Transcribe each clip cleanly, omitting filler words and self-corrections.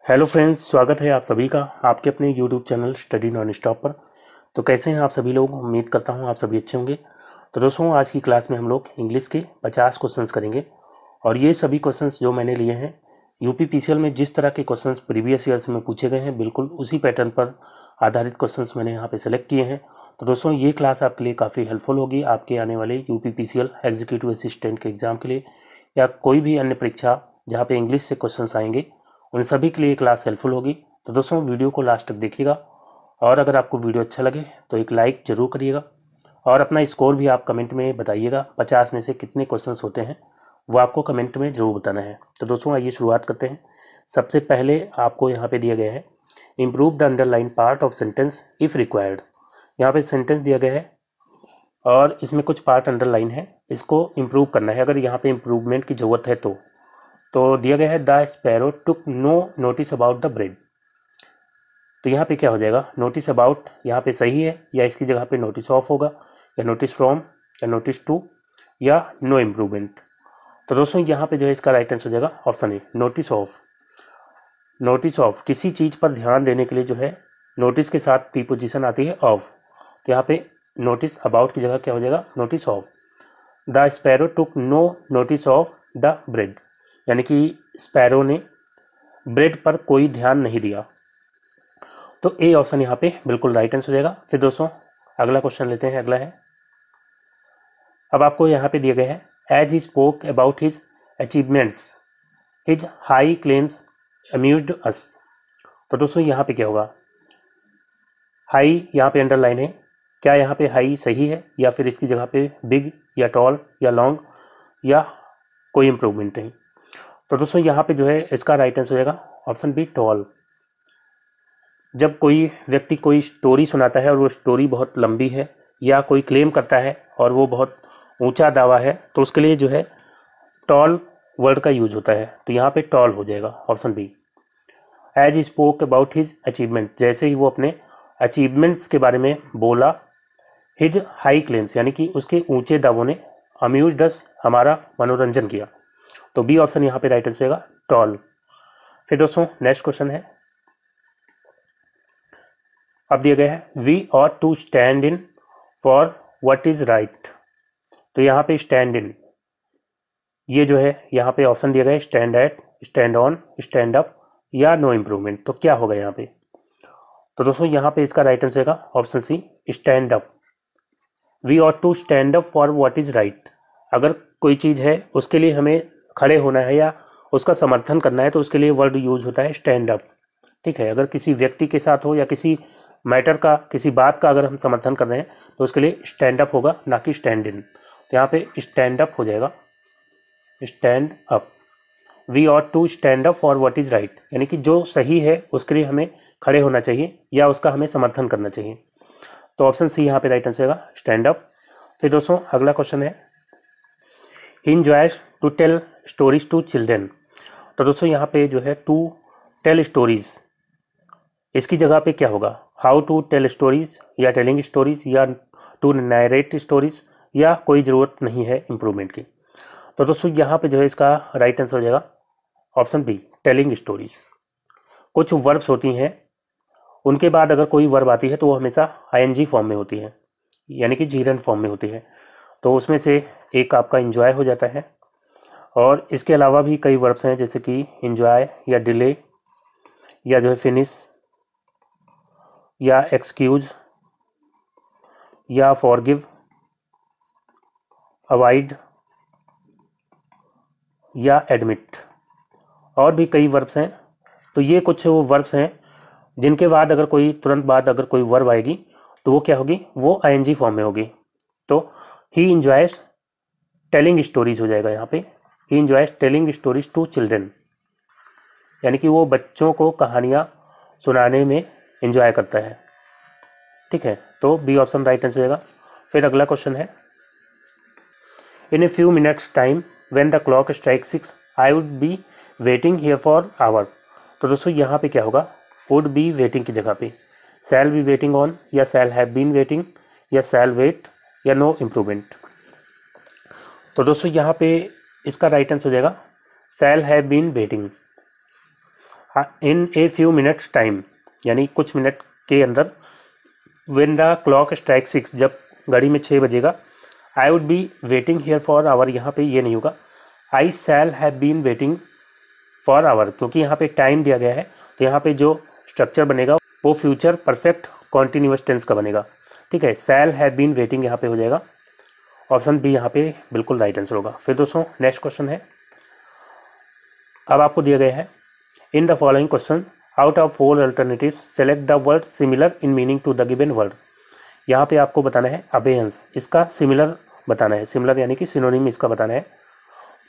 Hello friends, स्वागत है आप सभी का आपके अपने YouTube channel study non stop पर। तो कैसे हैं आप सभी लोग? उम्मीद करता हूं आप सभी अच्छे होंगे। तो दोस्तों, आज की क्लास में हम लोग इंग्लिश के 50 क्वेश्चंस करेंगे और ये सभी क्वेश्चंस जो मैंने लिए हैं यूपीपीसीएल में जिस तरह के क्वेश्चंस प्रीवियस ईयर्स में पूछे गए हैं, बिल्कुल उसी पैटर्न पर आधारित क्वेश्चंस मैंने यहाँ पे सेलेक्ट किए हैं। तो दोस्तों, ये क्लास आपके लिए काफ़ी हेल्पफुल होगी आपके आने वाले यूपीपीसीएल एग्जीक्यूटिव असिस्टेंट के एग्ज़ाम के लिए या कोई भी अन्य परीक्षा जहाँ पे इंग्लिश से क्वेश्चंस आएंगे, उन सभी के लिए क्लास हेल्पफुल होगी। तो दोस्तों, वीडियो को लास्ट तक देखिएगा और अगर आपको वीडियो अच्छा लगे तो एक लाइक ज़रूर करिएगा और अपना स्कोर भी आप कमेंट में बताइएगा। 50 में से कितने क्वेश्चंस होते हैं वो आपको कमेंट में ज़रूर बताना है। तो दोस्तों, आइए शुरुआत करते हैं। सबसे पहले आपको यहाँ पे दिया गया है improve the underline part of sentence if required. यहाँ पे सेंटेंस दिया गया है और इसमें कुछ पार्ट अंडरलाइन है, इसको इम्प्रूव करना है अगर यहाँ पे इम्प्रूवमेंट की ज़रूरत है तो दिया गया है the sparrow took no notice about the bread. तो यहाँ पे क्या हो जाएगा? नोटिस अबाउट यहाँ पे सही है या इसकी जगह पे नोटिस ऑफ होगा या नोटिस फ्रॉम या नोटिस टू या नो इम्प्रूवमेंट। तो दोस्तों, यहाँ पे जो है इसका राइट आंसर हो जाएगा option A, notice of. Notice of, किसी चीज़ पर ध्यान देने के लिए जो है नोटिस के साथ प्रीपोजिशन आती है ऑफ। तो यहाँ पे नोटिस अबाउट की जगह क्या हो जाएगा? Notice of. The sparrow took no notice of the bread, यानी कि स्पैरो ने ब्रेड पर कोई ध्यान नहीं दिया। तो ए ऑप्शन यहाँ पे बिल्कुल राइट आंसर हो जाएगा। फिर दोस्तों, अगला क्वेश्चन लेते हैं। अगला है, अब आपको यहाँ पे दिया गया है as he spoke about his achievements his high claims amused us. तो दोस्तों, यहाँ पे क्या होगा? हाई यहाँ पे अंडरलाइन है, क्या यहाँ पे हाई सही है या फिर इसकी जगह पे बिग या टॉल या लॉन्ग या कोई इम्प्रूवमेंट नहीं? तो दोस्तों, यहाँ पे जो है इसका राइट आंसर हो जाएगा ऑप्शन बी, टॉल। जब कोई व्यक्ति कोई स्टोरी सुनाता है और वो स्टोरी बहुत लंबी है या कोई क्लेम करता है और वो बहुत ऊंचा दावा है, तो उसके लिए जो है टॉल वर्ड का यूज होता है। तो यहाँ पे टॉल हो जाएगा option B. As he spoke about his achievement, जैसे ही वो अपने अचीवमेंट्स के बारे में बोला, हिज हाई क्लेम्स यानी कि उसके ऊंचे दावों ने, अम्यूज्ड अस हमारा मनोरंजन किया। तो बी ऑप्शन यहाँ पे राइट आंसर होगा, टॉल। फिर दोस्तों, नेक्स्ट क्वेश्चन है, अब दिया गया है we ought to stand in for what is right. तो यहाँ पे स्टैंड इन, ये जो है यहाँ पे ऑप्शन दिया गया है stand at, stand on, stand up या नो इम्प्रूवमेंट। तो क्या होगा यहाँ पे? तो दोस्तों, यहाँ पे इसका राइट आंसर होगा option C, stand up. We ought to stand up for what is right. अगर कोई चीज़ है उसके लिए हमें खड़े होना है या उसका समर्थन करना है तो उसके लिए वर्ड यूज होता है स्टैंड अप। ठीक है, अगर किसी व्यक्ति के साथ हो या किसी मैटर का, किसी बात का अगर हम समर्थन कर रहे हैं तो उसके लिए स्टैंड अप होगा, ना कि स्टैंड इन। तो यहाँ पे स्टैंड अप हो जाएगा, stand up. We ought to stand up for what is right, यानी कि जो सही है उसके लिए हमें खड़े होना चाहिए या उसका हमें समर्थन करना चाहिए। तो ऑप्शन सी यहाँ पे राइट आंसर होगा, स्टैंड अप। फिर दोस्तों, अगला क्वेश्चन है, he enjoys to tell stories to children. तो दोस्तों, यहाँ पे जो है टू टेल स्टोरीज, इसकी जगह पे क्या होगा? हाउ टू टेल स्टोरीज या टेलिंग स्टोरीज या टू नरेट स्टोरीज या कोई ज़रूरत नहीं है इम्प्रूवमेंट की। तो दोस्तों, यहाँ पे जो है इसका राइट आंसर हो जाएगा ऑप्शन बी, टेलिंग स्टोरीज। कुछ वर्ब्स होती हैं, उनके बाद अगर कोई वर्ब आती है तो वो हमेशा आईएनजी फॉर्म में होती है, यानी कि जीरन फॉर्म में होती है। तो उसमें से एक आपका इंजॉय हो जाता है और इसके अलावा भी कई वर्ब्स हैं जैसे कि इंजॉय या डिले या जो है फिनिश या एक्सक्यूज या फॉरगिव, अवॉइड या एडमिट, और भी कई वर्ब्स हैं। तो ये कुछ वो वर्ब्स हैं जिनके बाद अगर कोई तुरंत बाद अगर कोई वर्ब आएगी तो वो क्या होगी? वो आईएनजी फॉर्म में होगी। तो ही इंजॉयज टेलिंग स्टोरीज हो जाएगा यहाँ पे, he enjoys telling stories to children, यानी कि वो बच्चों को कहानियाँ सुनाने में एंजॉय करता है। ठीक है, तो बी ऑप्शन राइट आंसर हो जाएगा। फिर अगला क्वेश्चन है, in a few minutes time when the clock strike 6 I would be waiting here for hour. तो दोस्तों, यहाँ पे क्या होगा? वुड बी वेटिंग की जगह पे शैल बी वेटिंग ऑन या शैल हैव बीन वेटिंग या शैल वेट या नो इम्प्रूवमेंट। तो दोस्तों, यहाँ पे इसका राइट आंसर हो जाएगा shall have been waiting. In a few minutes time, यानी कुछ मिनट के अंदर, व्हेन द क्लॉक स्ट्राइक 6, जब घड़ी में 6 बजेगा, I would be waiting here for hour, यहाँ पे ये नहीं होगा, I shall have been waiting for hour, क्योंकि यहाँ पे टाइम दिया गया है, तो यहाँ पे जो स्ट्रक्चर बनेगा वो फ्यूचर परफेक्ट कॉन्टिन्यूअस टेंस का बनेगा। ठीक है, शैल हैव बीन वेटिंग यहाँ पे हो जाएगा, ऑप्शन बी यहाँ पे बिल्कुल राइट आंसर होगा। फिर दोस्तों नेक्स्ट क्वेश्चन है, अब आपको दिया गया है, in the following question out of 4 alternatives select the word similar in meaning to the given word. यहाँ पे आपको बताना है अबेयंस, इसका सिमिलर बताना है, सिमिलर यानी कि सिनोनिम इसका बताना है।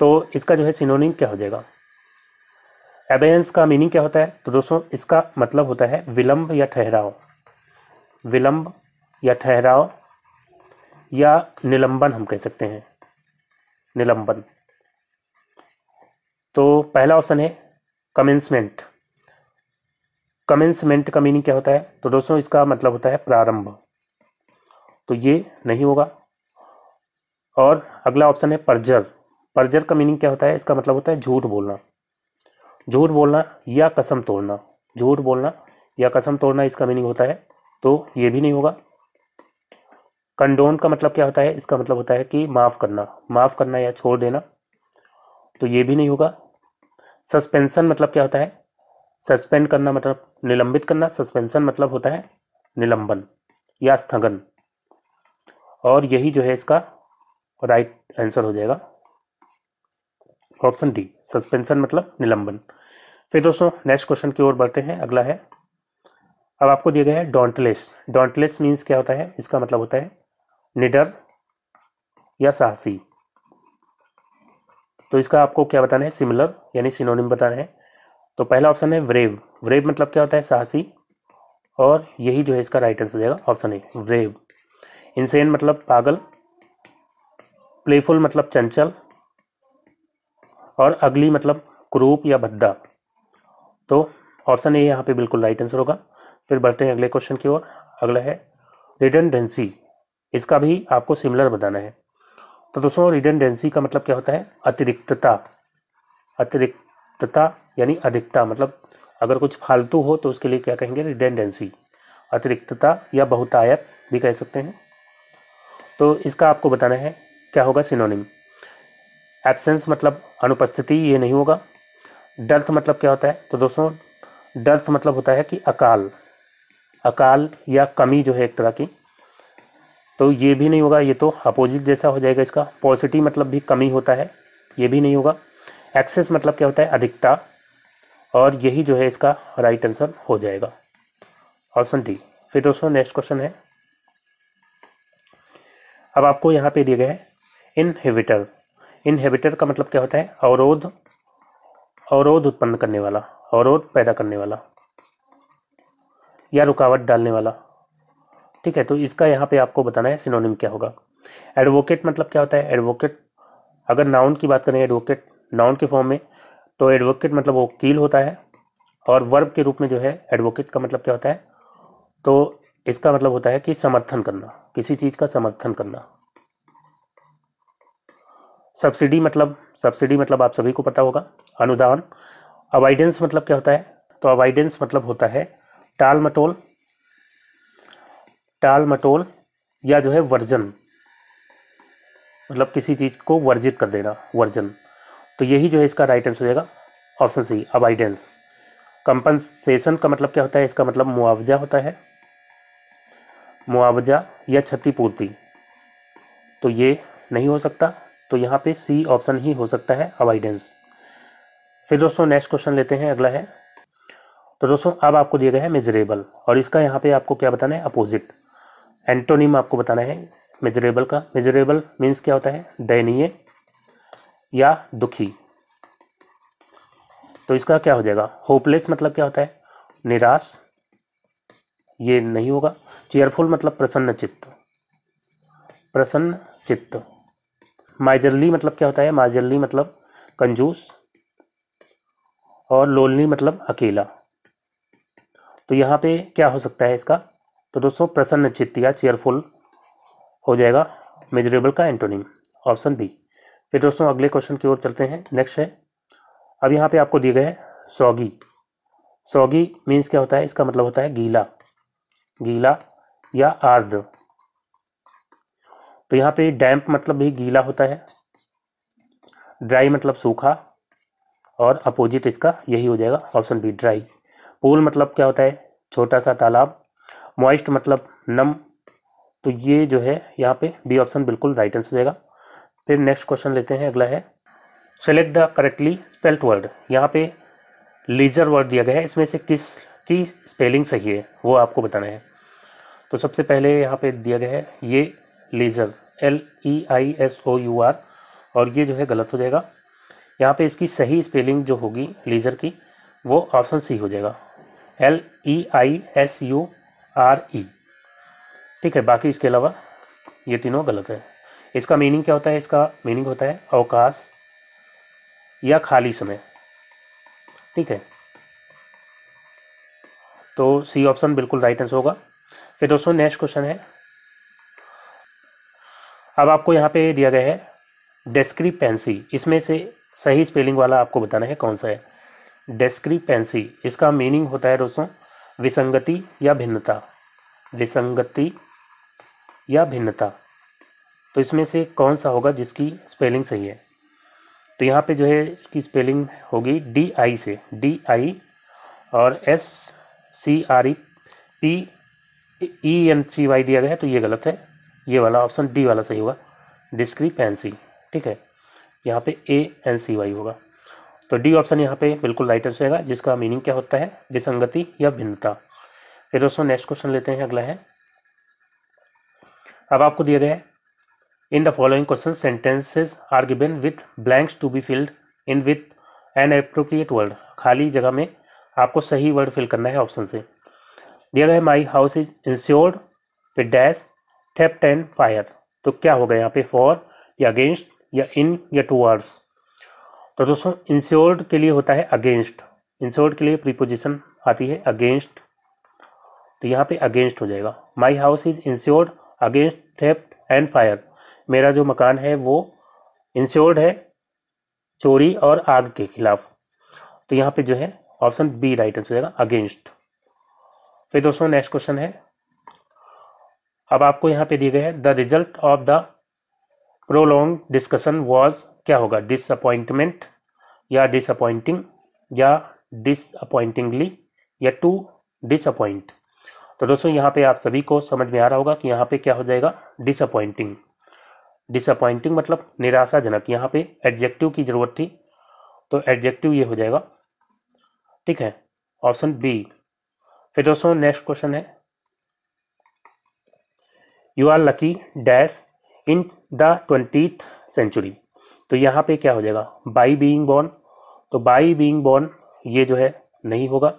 तो इसका जो है सिनोनिम क्या हो जाएगा, अबेयंस का मीनिंग क्या होता है, तो दोस्तों इसका मतलब होता है विलंब या ठहराव, विलंब या ठहराव या निलंबन हम कह सकते हैं, निलंबन। तो पहला ऑप्शन है कमेंसमेंट, कमेंसमेंट का मीनिंग क्या होता है, तो दोस्तों इसका मतलब होता है प्रारंभ, तो ये नहीं होगा। और अगला ऑप्शन है परजर, परजर का मीनिंग क्या होता है, इसका मतलब होता है झूठ बोलना, झूठ बोलना या कसम तोड़ना, झूठ बोलना या कसम तोड़ना इसका मीनिंग होता है, तो ये भी नहीं होगा। कंडोन का मतलब क्या होता है, इसका मतलब होता है कि माफ़ करना, माफ़ करना या छोड़ देना, तो ये भी नहीं होगा। सस्पेंशन मतलब क्या होता है, सस्पेंड करना मतलब निलंबित करना, सस्पेंशन मतलब होता है निलंबन या स्थगन, और यही जो है इसका राइट आंसर हो जाएगा, ऑप्शन डी, सस्पेंशन मतलब निलंबन। फिर दोस्तों नेक्स्ट क्वेश्चन की ओर बढ़ते हैं, अगला है, अब आपको दिया गया है डॉन्टलेस, डॉन्टलेस मीन्स क्या होता है, इसका मतलब होता है निडर या साहसी। तो इसका आपको क्या बताना है, सिमिलर यानी सिनोनिम बताना है। तो पहला ऑप्शन है ब्रेव, ब्रेव मतलब क्या होता है, साहसी, और यही जो है इसका राइट आंसर हो जाएगा, ऑप्शन ए ब्रेव। इंसेन मतलब पागल, प्लेफुल मतलब चंचल, और अगली मतलब क्रूप या भद्दा, तो ऑप्शन ए यहाँ पे बिल्कुल राइट आंसर होगा। फिर बढ़ते हैं अगले क्वेश्चन की ओर, अगला है रिडंडेंसी, इसका भी आपको सिमिलर बताना है। तो दोस्तों रिडंडेंसी का मतलब क्या होता है, अतिरिक्तता, अतिरिक्तता यानी अधिकता, मतलब अगर कुछ फालतू हो तो उसके लिए क्या कहेंगे, रिडंडेंसी, अतिरिक्तता या बहुतायत भी कह सकते हैं। तो इसका आपको बताना है क्या होगा सिनोनिम, एब्सेंस मतलब अनुपस्थिति, ये नहीं होगा। डर्थ मतलब क्या होता है, तो दोस्तों डर्थ मतलब होता है कि अकाल, अकाल या कमी जो है एक तरह की, तो ये भी नहीं होगा, ये तो अपोजिट जैसा हो जाएगा इसका। पॉजिटिव मतलब भी कमी होता है, ये भी नहीं होगा। एक्सेस मतलब क्या होता है, अधिकता, और यही जो है इसका राइट आंसर हो जाएगा, ऑप्शन डी। फिर दोस्तों नेक्स्ट क्वेश्चन है, अब आपको यहाँ पे दिए गए हैं इनहिबिटर, इनहिबिटर का मतलब क्या होता है, अवरोध, अवरोध उत्पन्न करने वाला, अवरोध पैदा करने वाला या रुकावट डालने वाला। ठीक है, तो इसका यहाँ पे आपको बताना है सिनोनिम क्या होगा। एडवोकेट मतलब क्या होता है, एडवोकेट अगर नाउन की बात करें, एडवोकेट नाउन के फॉर्म में, तो एडवोकेट मतलब वकील होता है, और वर्ब के रूप में जो है एडवोकेट का मतलब क्या होता है, तो इसका मतलब होता है कि समर्थन करना, किसी चीज़ का समर्थन करना। सब्सिडी मतलब आप सभी को पता होगा, अनुदान। अवॉइडेंस मतलब क्या होता है, तो अवॉइडेंस मतलब होता है टाल मटोल, टाल मटोल या जो है वर्जन, मतलब किसी चीज़ को वर्जित कर देना, वर्जन। तो यही जो है इसका राइट आंसर हो जाएगा, ऑप्शन सी अवॉइडेंस। कंपनसेशन का मतलब क्या होता है, इसका मतलब मुआवजा होता है, मुआवजा या क्षतिपूर्ति, तो ये नहीं हो सकता, तो यहाँ पे सी ऑप्शन ही हो सकता है, अवॉइडेंस। फिर दोस्तों नेक्स्ट क्वेश्चन लेते हैं, अगला है, तो दोस्तों अब आपको दिया गया है मेजरेबल, और इसका यहाँ पे आपको क्या बताना है, अपोजिट, एंटोनिम आपको बताना है मेजरेबल का। मेजरेबल मीन्स क्या होता है, दयनीय या दुखी, तो इसका क्या हो जाएगा, होपलेस मतलब क्या होता है, निराश, ये नहीं होगा। चेयरफुल मतलब प्रसन्न चित्त, प्रसन्न चित्त। माइजरली मतलब क्या होता है, माइजरली मतलब कंजूस, और लोनली मतलब अकेला, तो यहाँ पे क्या हो सकता है इसका, तो दोस्तों प्रसन्न चित्त या चेयरफुल हो जाएगा मेजरेबल का एंटोनिम, ऑप्शन बी। फिर दोस्तों अगले क्वेश्चन की ओर चलते हैं, नेक्स्ट है, अब यहाँ पे आपको दिए गए हैं सौगी, सॉगी मीन्स क्या होता है, इसका मतलब होता है गीला, गीला या आर्द्र। तो यहाँ पे डैम्प मतलब भी गीला होता है, ड्राई मतलब सूखा, और अपोजिट इसका यही हो जाएगा ऑप्शन बी ड्राई। पूल मतलब क्या होता है, छोटा सा तालाब। मॉइस्ट मतलब नम। तो ये जो है यहाँ पे बी ऑप्शन बिल्कुल राइट आंसर हो जाएगा। फिर नेक्स्ट क्वेश्चन लेते हैं, अगला है select the correctly spelled word. यहाँ पे लीजर वर्ड दिया गया है, इसमें से किस की स्पेलिंग सही है वो आपको बताना है। तो सबसे पहले यहाँ पे दिया गया है ये लीजर, LEISOUR, और ये जो है गलत हो जाएगा। यहाँ पे इसकी सही स्पेलिंग जो होगी लीजर की वो ऑप्शन सी हो जाएगा, LEISURE। ठीक है, बाकी इसके अलावा ये तीनों गलत है। इसका मीनिंग क्या होता है, इसका मीनिंग होता है अवकाश या खाली समय। ठीक है, तो सी ऑप्शन बिल्कुल राइट आंसर होगा। फिर दोस्तों नेक्स्ट क्वेश्चन है, अब आपको यहाँ पे दिया गया है डिस्क्रिपेंसी, इसमें से सही स्पेलिंग वाला आपको बताना है कौन सा है। डिस्क्रिपेंसी, इसका मीनिंग होता है दोस्तों विसंगति या भिन्नता, विसंगति या भिन्नता। तो इसमें से कौन सा होगा जिसकी स्पेलिंग सही है। तो यहाँ पे जो है इसकी स्पेलिंग होगी DI से, DI और SCREPENCY दिया गया है, तो ये गलत है, ये वाला ऑप्शन डी वाला सही होगा, डिस्क्रिपेंसी। ठीक है, यहाँ पे ANCY होगा। तो डी ऑप्शन यहाँ पे बिल्कुल राइट आंसर होगा, जिसका मीनिंग क्या होता है विसंगति या भिन्नता। फिर दोस्तों नेक्स्ट क्वेश्चन लेते हैं, अगला है, अब आपको दिया गया है in the following question sentences are given with blanks to be filled in with an appropriate word. खाली जगह में आपको सही वर्ड फिल करना है ऑप्शन से। दिया गया है माई हाउस इज इंश्योर्ड फिर डैश थेफ्ट एंड फायर। तो क्या होगा यहाँ पे, फॉर या अगेंस्ट या इन या टूवर्ड्स। तो दोस्तों इंश्योर्ड के लिए होता है अगेंस्ट, इंश्योर्ड के लिए प्रीपोजिशन आती है अगेंस्ट, तो यहाँ पे अगेंस्ट हो जाएगा। My house is insured against theft and fire, मेरा जो मकान है वो इंश्योर्ड है चोरी और आग के खिलाफ। तो यहाँ पे जो है ऑप्शन बी राइट आंसर हो जाएगा, अगेंस्ट। फिर दोस्तों नेक्स्ट क्वेश्चन है, अब आपको यहाँ पे दिए गए हैं the result of the prolong discussion was, क्या होगा, डिसअपॉइंटमेंट या डिसअपॉइंटिंग या डिसअपॉइंटिंगली या टू डिसअपॉइंट। तो दोस्तों यहाँ पे आप सभी को समझ में आ रहा होगा कि यहाँ पे क्या हो जाएगा, डिसअपॉइंटिंग। डिसअपॉइंटिंग मतलब निराशाजनक, यहाँ पे एडजेक्टिव की जरूरत थी, तो एडजेक्टिव ये हो जाएगा। ठीक है, ऑप्शन बी। फिर दोस्तों नेक्स्ट क्वेश्चन है, you are lucky dash in the 20th century. तो यहाँ पे क्या हो जाएगा, बाई बीइंग बॉर्न। तो बाई बीइंग बॉर्न ये जो है नहीं होगा,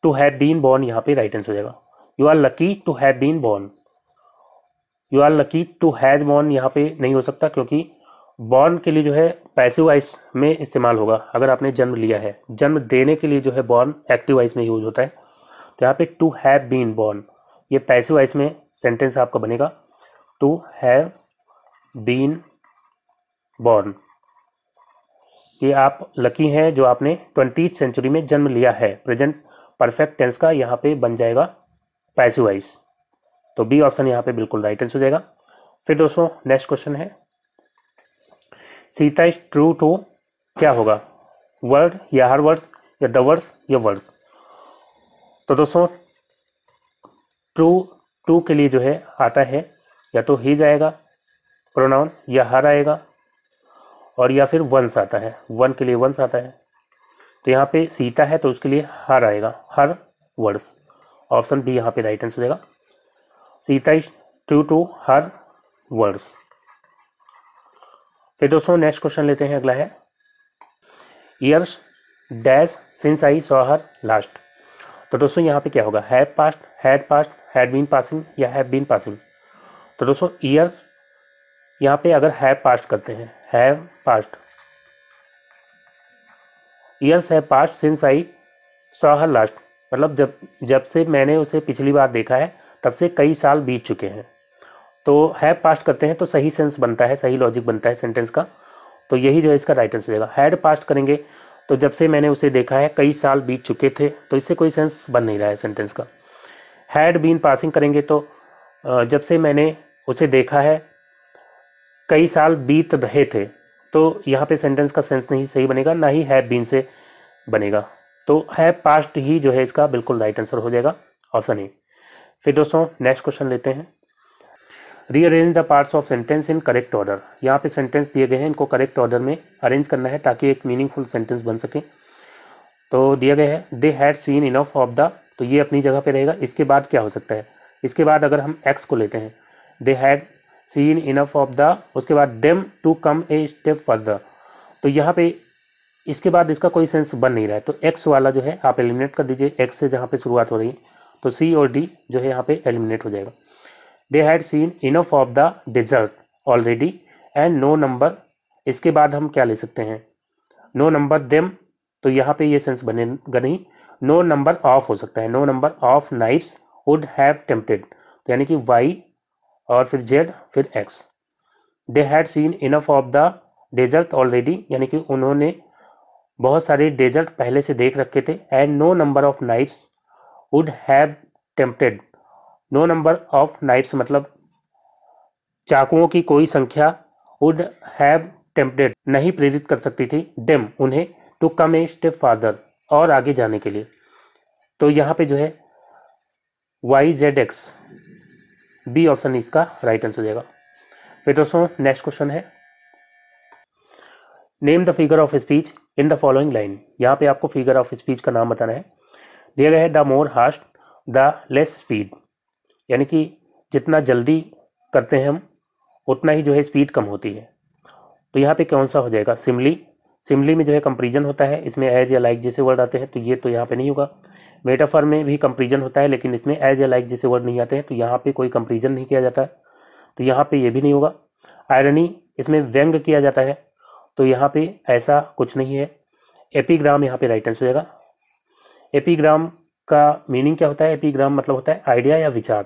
टू हैव बीन बॉर्न यहाँ पे राइट आंसर हो जाएगा। You are lucky to have been born, you are lucky to has born यहाँ पे नहीं हो सकता, क्योंकि बॉर्न के लिए जो है पैसिव वॉइस में इस्तेमाल होगा। अगर आपने जन्म लिया है, जन्म देने के लिए जो है बॉर्न एक्टिव वॉइस में यूज होता है। तो यहाँ पे टू हैव बीन बॉर्न ये पैसिव वॉइस में सेंटेंस आपका बनेगा, टू हैव बीन बॉर्न। ये आप लकी हैं जो आपने 20th सेंचुरी में जन्म लिया है, प्रेजेंट परफेक्ट टेंस का यहाँ पे बन जाएगा पैसिव वॉइस। तो बी ऑप्शन यहाँ पे बिल्कुल राइट आंसर हो जाएगा। फिर दोस्तों नेक्स्ट क्वेश्चन है, सीता इज ट्रू टू, क्या होगा, वर्ड या हर वर्ड्स या द वर्ड्स या वर्ड्स। तो दोस्तों टू के लिए जो है आता है या तो हिज आएगा प्रोनाउन, या हर आएगा, और या फिर वंस आता है, वन के लिए वंस आता है। तो यहाँ पे सीता है तो उसके लिए हर आएगा, हर वर्ड्स। ऑप्शन बी यहाँ पे राइट आंसर हो जाएगा, Sita is true to her words. फिर दोस्तों नेक्स्ट क्वेश्चन लेते हैं, अगला है, years dash since I saw her last. तो दोस्तों यहाँ पे क्या होगा, have passed, had been passing या हैव बीन पासिंग। तो दोस्तों ईयर यहाँ पे अगर हैव पास्ट करते हैं, have past, years have past since I saw her last, मतलब जब से मैंने उसे पिछली बार देखा है तब से कई साल बीत चुके हैं। तो हैव पास्ट करते हैं तो सही सेंस बनता है, सही लॉजिक बनता है सेंटेंस का, तो यही जो है इसका राइट आंसर हो जाएगा। हैड पास्ट करेंगे तो जब से मैंने उसे देखा है कई साल बीत चुके थे, तो इससे कोई सेंस बन नहीं रहा है सेंटेंस का। हैड बीन पासिंग करेंगे तो जब से मैंने उसे देखा है कई साल बीत रहे थे, तो यहाँ पे सेंटेंस का सेंस नहीं सही बनेगा, ना ही हैव बीन से बनेगा। तो हैव पास्ट ही जो है इसका बिल्कुल राइट आंसर हो जाएगा, ऑप्शन ए। फिर दोस्तों नेक्स्ट क्वेश्चन लेते हैं। Rearrange the parts of sentence in correct order. यहाँ पे सेंटेंस दिए गए हैं, इनको करेक्ट ऑर्डर में अरेंज करना है ताकि एक मीनिंगफुल सेंटेंस बन सके। तो दिया गया है दे had seen enough of the, तो ये अपनी जगह पे रहेगा। इसके बाद क्या हो सकता है, इसके बाद अगर हम एक्स को लेते हैं, they had seen enough of the, उसके बाद them to come a step further, तो यहाँ पे इसके बाद इसका कोई सेंस बन नहीं रहा है। तो एक्स वाला जो है आप एलिमिनेट कर दीजिए, एक्स से जहाँ पे शुरुआत हो रही है, तो सी और डी जो है यहाँ पे एलिमिनेट हो जाएगा। They had seen enough of the desert already and no number, इसके बाद हम क्या ले सकते हैं, नो नंबर देम, तो यहाँ पे ये सेंस बनेगा नहीं, नो नंबर ऑफ हो सकता है, no number of knives would have tempted, तो यानी कि वाई और फिर जेड फिर X. They had seen enough of the desert already, यानी कि उन्होंने बहुत सारे डेजर्ट पहले से देख रखे थे, and no number of knives would have tempted, no number of knives मतलब चाकुओं की कोई संख्या वुड हैव टेम्प्टेड नहीं प्रेरित कर सकती थी डेम उन्हें to come a step farther, और आगे जाने के लिए। तो यहाँ पे जो है Y Z X, B option इसका राइट आंसर हो जाएगा। फिर दोस्तों नेक्स्ट क्वेश्चन है, name the figure of speech in the following line. यहाँ पे आपको फिगर ऑफ स्पीच का नाम बताना है। दिया गया है the more hast the less speed, यानी कि जितना जल्दी करते हैं हम उतना ही जो है स्पीड कम होती है। तो यहाँ पे कौन सा हो जाएगा, सिमली, सिमली में जो है कंपेरिजन होता है, इसमें एज या लाइक जैसे वर्ड आते हैं, तो ये तो यहाँ पे नहीं होगा। मेटाफर में भी कंपेरिजन होता है, लेकिन इसमें एज या लाइक जैसे वर्ड नहीं आते हैं, तो यहाँ पे कोई कंपेरिजन नहीं किया जाता है, तो यहाँ पे ये भी नहीं होगा। आयरनी, इसमें व्यंग किया जाता है, तो यहाँ पे ऐसा कुछ नहीं है। एपीग्राम यहाँ पे राइट आंसर हो जाएगा। एपीग्राम का मीनिंग क्या होता है, एपीग्राम मतलब होता है आइडिया या विचार।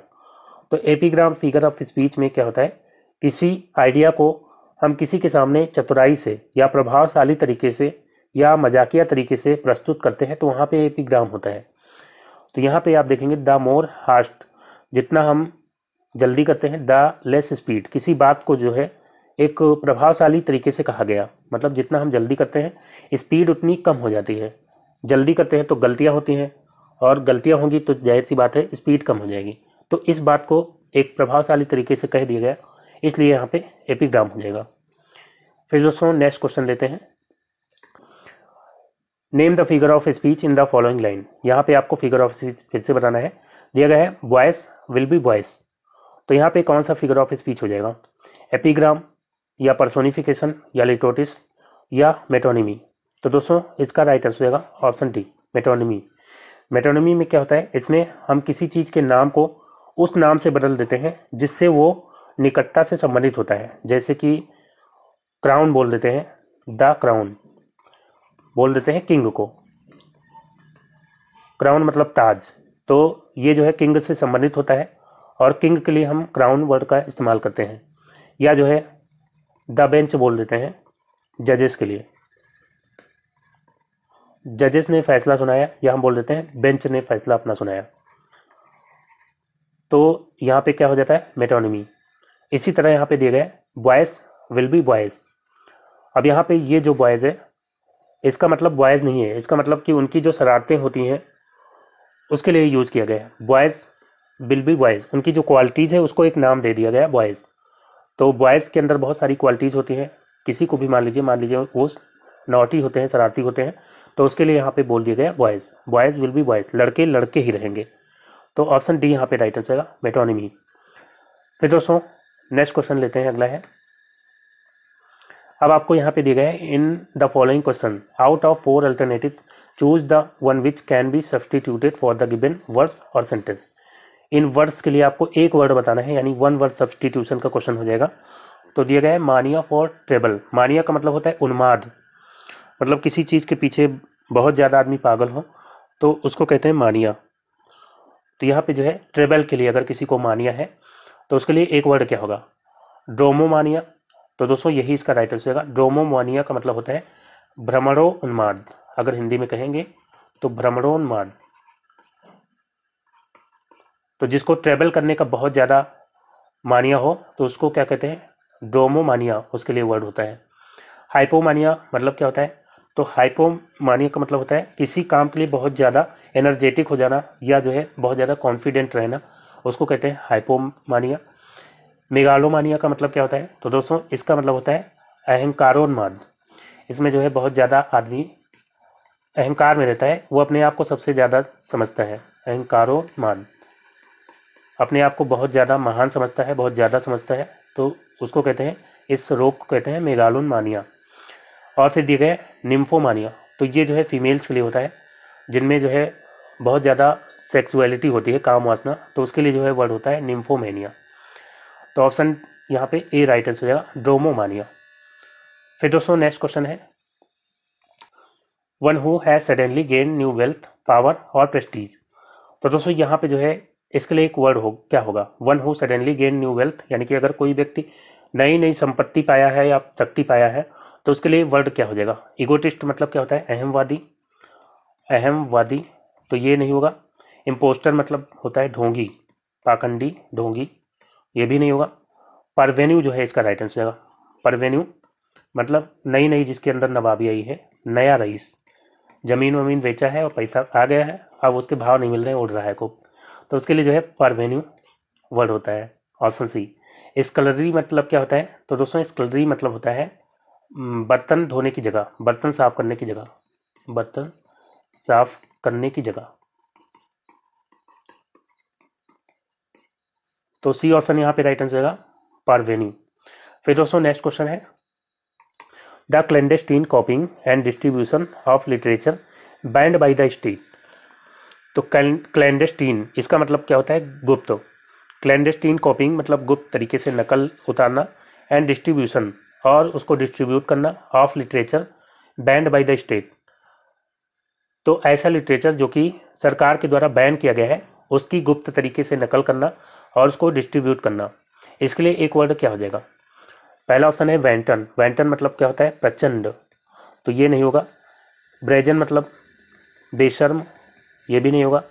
तो एपीग्राम फिगर ऑफ स्पीच में क्या होता है, किसी आइडिया को हम किसी के सामने चतुराई से या प्रभावशाली तरीके से या मजाकिया तरीके से प्रस्तुत करते हैं, तो वहाँ पे एपीग्राम होता है। तो यहाँ पे आप देखेंगे द मोर हास्ट, जितना हम जल्दी करते हैं, द लेस स्पीड, किसी बात को जो है एक प्रभावशाली तरीके से कहा गया, मतलब जितना हम जल्दी करते हैं स्पीड उतनी कम हो जाती है। जल्दी करते हैं तो गलतियाँ होती हैं, और गलतियाँ होंगी तो जाहिर सी बात है स्पीड कम हो जाएगी। तो इस बात को एक प्रभावशाली तरीके से कह दिया गया, इसलिए यहाँ पे एपीग्राम हो जाएगा। फिर दोस्तों नेक्स्ट क्वेश्चन लेते हैं, name the figure of speech in the following line. यहाँ पे आपको फिगर ऑफ स्पीच फिर से बताना है। दिया गया है वॉइस विल बी वॉइस, तो यहाँ पे कौन सा फिगर ऑफ स्पीच हो जाएगा, एपीग्राम या पर्सोनिफिकेशन या लिटोटिस या मेटोनिमी। तो दोस्तों इसका राइट आंसर हो जाएगा ऑप्शन डी, मेटोनिमी। मेटोनिमी में क्या होता है, इसमें हम किसी चीज़ के नाम को उस नाम से बदल देते हैं जिससे वो निकटता से संबंधित होता है। जैसे कि क्राउन बोल देते हैं, द क्राउन बोल देते हैं किंग को, क्राउन मतलब ताज, तो ये जो है किंग से संबंधित होता है, और किंग के लिए हम क्राउन वर्ड का इस्तेमाल करते हैं। या जो है द बेंच बोल देते हैं जजेस के लिए, जजेस ने फैसला सुनाया, या हम बोल देते हैं बेंच ने फैसला अपना सुनाया। तो यहाँ पे क्या हो जाता है, मेटोनिमी। इसी तरह यहाँ पे दिया गया है बॉयज़ विल बी बॉयज़। अब यहाँ पे ये जो बॉयज़ है, इसका मतलब बॉयज़ नहीं है, इसका मतलब कि उनकी जो शरारतें होती हैं उसके लिए यूज़ किया गया है। बॉयज़ विल बी बॉयज़, उनकी जो क्वालिटीज़ है उसको एक नाम दे दिया गया बॉयज़। तो बॉयज़ के अंदर बहुत सारी क्वालिटीज़ होती हैं, किसी को भी मान लीजिए वो नॉटी होते हैं, शरारती होते हैं, तो उसके लिए यहाँ पे बोल दिया गया boys, boys will be boys, लड़के लड़के ही रहेंगे। तो ऑप्शन डी यहाँ पे राइट आंसर आएगा, मेटोनिमी। फिर दोस्तों नेक्स्ट क्वेश्चन लेते हैं, अगला है। अब आपको यहाँ पे दिया गया है in the following question out of 4 alternative choose the one which can be substituted for the given words और सेंटेंस। इन वर्ड्स के लिए आपको एक वर्ड बताना है, यानी वन वर्ड सब्सटीट्यूशन का क्वेश्चन हो जाएगा। तो दिया गया है मानिया फॉर ट्रेबल। मानिया का मतलब होता है उन्माद, मतलब किसी चीज़ के पीछे बहुत ज़्यादा आदमी पागल हो तो उसको कहते हैं मानिया। तो यहाँ पे जो है ट्रेबल के लिए अगर किसी को मानिया है तो उसके लिए एक वर्ड क्या होगा, ड्रोमोमानिया। तो दोस्तों यही इसका राइट आंसर होगा। ड्रोमोमानिया का मतलब होता है भ्रमणो उन्माद। अगर हिंदी में कहेंगे तो भ्रमणोन्माद। तो जिसको ट्रेवल करने का बहुत ज़्यादा मानिया हो तो उसको क्या कहते हैं, ड्रोमोमानिया, उसके लिए वर्ड होता है। हाइपोमानिया मतलब क्या होता है, तो हाइपोमानिया का मतलब होता है किसी काम के लिए बहुत ज़्यादा एनर्जेटिक हो जाना या जो है बहुत ज़्यादा कॉन्फिडेंट रहना, उसको कहते हैं हाइपोमानिया। मेगालोमानिया का मतलब क्या होता है, तो दोस्तों इसका मतलब होता है अहंकारोन्माद। इसमें जो है बहुत ज़्यादा आदमी अहंकार में रहता है, वो अपने आप को सबसे ज़्यादा समझता है, अहंकारोन्माद, अपने आप को बहुत ज़्यादा महान समझता है, बहुत ज़्यादा समझता है, तो उसको कहते हैं, इस रोग को कहते हैं मेगालोमानिया। और फिर दिए गए निम्फोमानिया, तो ये जो है फीमेल्स के लिए होता है, जिनमें जो है बहुत ज़्यादा सेक्सुअलिटी होती है, काम वासना, तो उसके लिए जो है वर्ड होता है निम्फोमेनिया। तो ऑप्शन यहाँ पे ए राइट आंसर हो जाएगा, ड्रोमोमानिया। फिर दोस्तों नेक्स्ट क्वेश्चन है, one who has suddenly gain new wealth, power और प्रेस्टीज। तो दोस्तों यहाँ पे जो है इसके लिए एक वर्ड हो, क्या होगा, one who suddenly gain new wealth, यानी कि अगर कोई व्यक्ति नई नई संपत्ति पाया है या शक्ति पाया है तो उसके लिए वर्ड क्या हो जाएगा, इगोटिस्ट मतलब क्या होता है, अहमवादी, अहमवादी, तो ये नहीं होगा। इम्पोस्टर मतलब होता है ढोंगी, पाखंडी, ढोंगी, ये भी नहीं होगा। परवेन्यू जो है इसका राइट आंसर हो जाएगा, परवेन्यू मतलब नई नई जिसके अंदर नवाबी आई है, नया रईस, ज़मीन वमीन बेचा है और पैसा आ गया है, अब उसके भाव नहीं मिल रहे हैं, उड़ रहा है को, तो उसके लिए जो है परवेन्यू वर्ड होता है। ऑप्शन सी। स्कलरी मतलब क्या होता है, तो दोस्तों स्कलरी मतलब होता है बर्तन धोने की जगह, बर्तन साफ करने की जगह, बर्तन साफ करने की जगह। तो सी ऑप्शन यहाँ पे राइट आंसर होगा, परवेन्यू। फिर दोस्तों नेक्स्ट क्वेश्चन है, the clandestine copying and distribution of literature banned by the state. तो क्लैंडेस्टीन इसका मतलब क्या होता है, गुप्त, क्लैंडेस्टीन कॉपिंग मतलब गुप्त तरीके से नकल उतारना, एंड डिस्ट्रीब्यूशन और उसको डिस्ट्रीब्यूट करना, of literature banned by the state, तो ऐसा लिटरेचर जो कि सरकार के द्वारा बैन किया गया है उसकी गुप्त तरीके से नकल करना और उसको डिस्ट्रीब्यूट करना। इसके लिए एक वर्ड क्या हो जाएगा, पहला ऑप्शन है वेंटन, वेंटन मतलब क्या होता है, प्रचंड, तो ये नहीं होगा। ब्रेजन मतलब बेशर्म, ये भी नहीं होगा।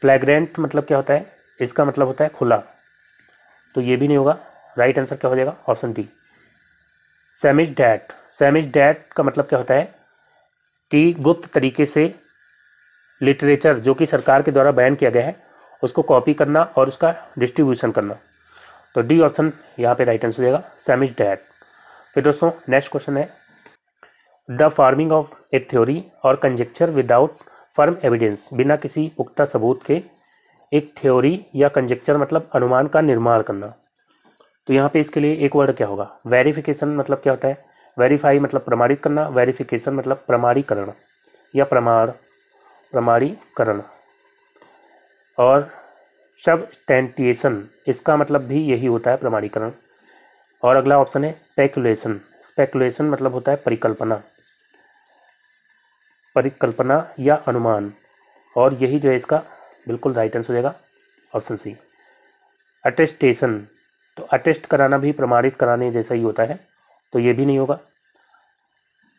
फ्लैग्रेंट मतलब क्या होता है, इसका मतलब होता है खुला, तो ये भी नहीं होगा। राइट आंसर क्या हो जाएगा, ऑप्शन डी, सैमिज डैट। सैमिज डैट का मतलब क्या होता है कि गुप्त तरीके से लिटरेचर जो कि सरकार के द्वारा बैन किया गया है उसको कॉपी करना और उसका डिस्ट्रीब्यूशन करना, तो डी ऑप्शन यहाँ पे राइट आंसर हो जाएगा, सैमिज डैट। फिर दोस्तों नेक्स्ट क्वेश्चन है, the farming of A theory और कंजेक्चर विदाउट फर्म एविडेंस, बिना किसी पुख्ता सबूत के एक थ्योरी या कंजेक्चर मतलब अनुमान का निर्माण करना। तो यहाँ पे इसके लिए एक वर्ड क्या होगा, वेरिफिकेशन मतलब क्या होता है, वेरीफाई मतलब प्रमाणित करना, वेरिफिकेशन मतलब प्रमाणीकरण या प्रमाणीकरण, और सबस्टेंटिएशन इसका मतलब भी यही होता है, प्रमाणीकरण। और अगला ऑप्शन है स्पेकुलेशन, स्पेकुलेशन मतलब होता है परिकल्पना, परिकल्पना या अनुमान, और यही जो है इसका बिल्कुल राइट आंसर हो जाएगा, ऑप्शन सी। अटेस्टेशन, तो अटेस्ट कराना भी प्रमाणित कराने जैसा ही होता है, तो ये भी नहीं होगा,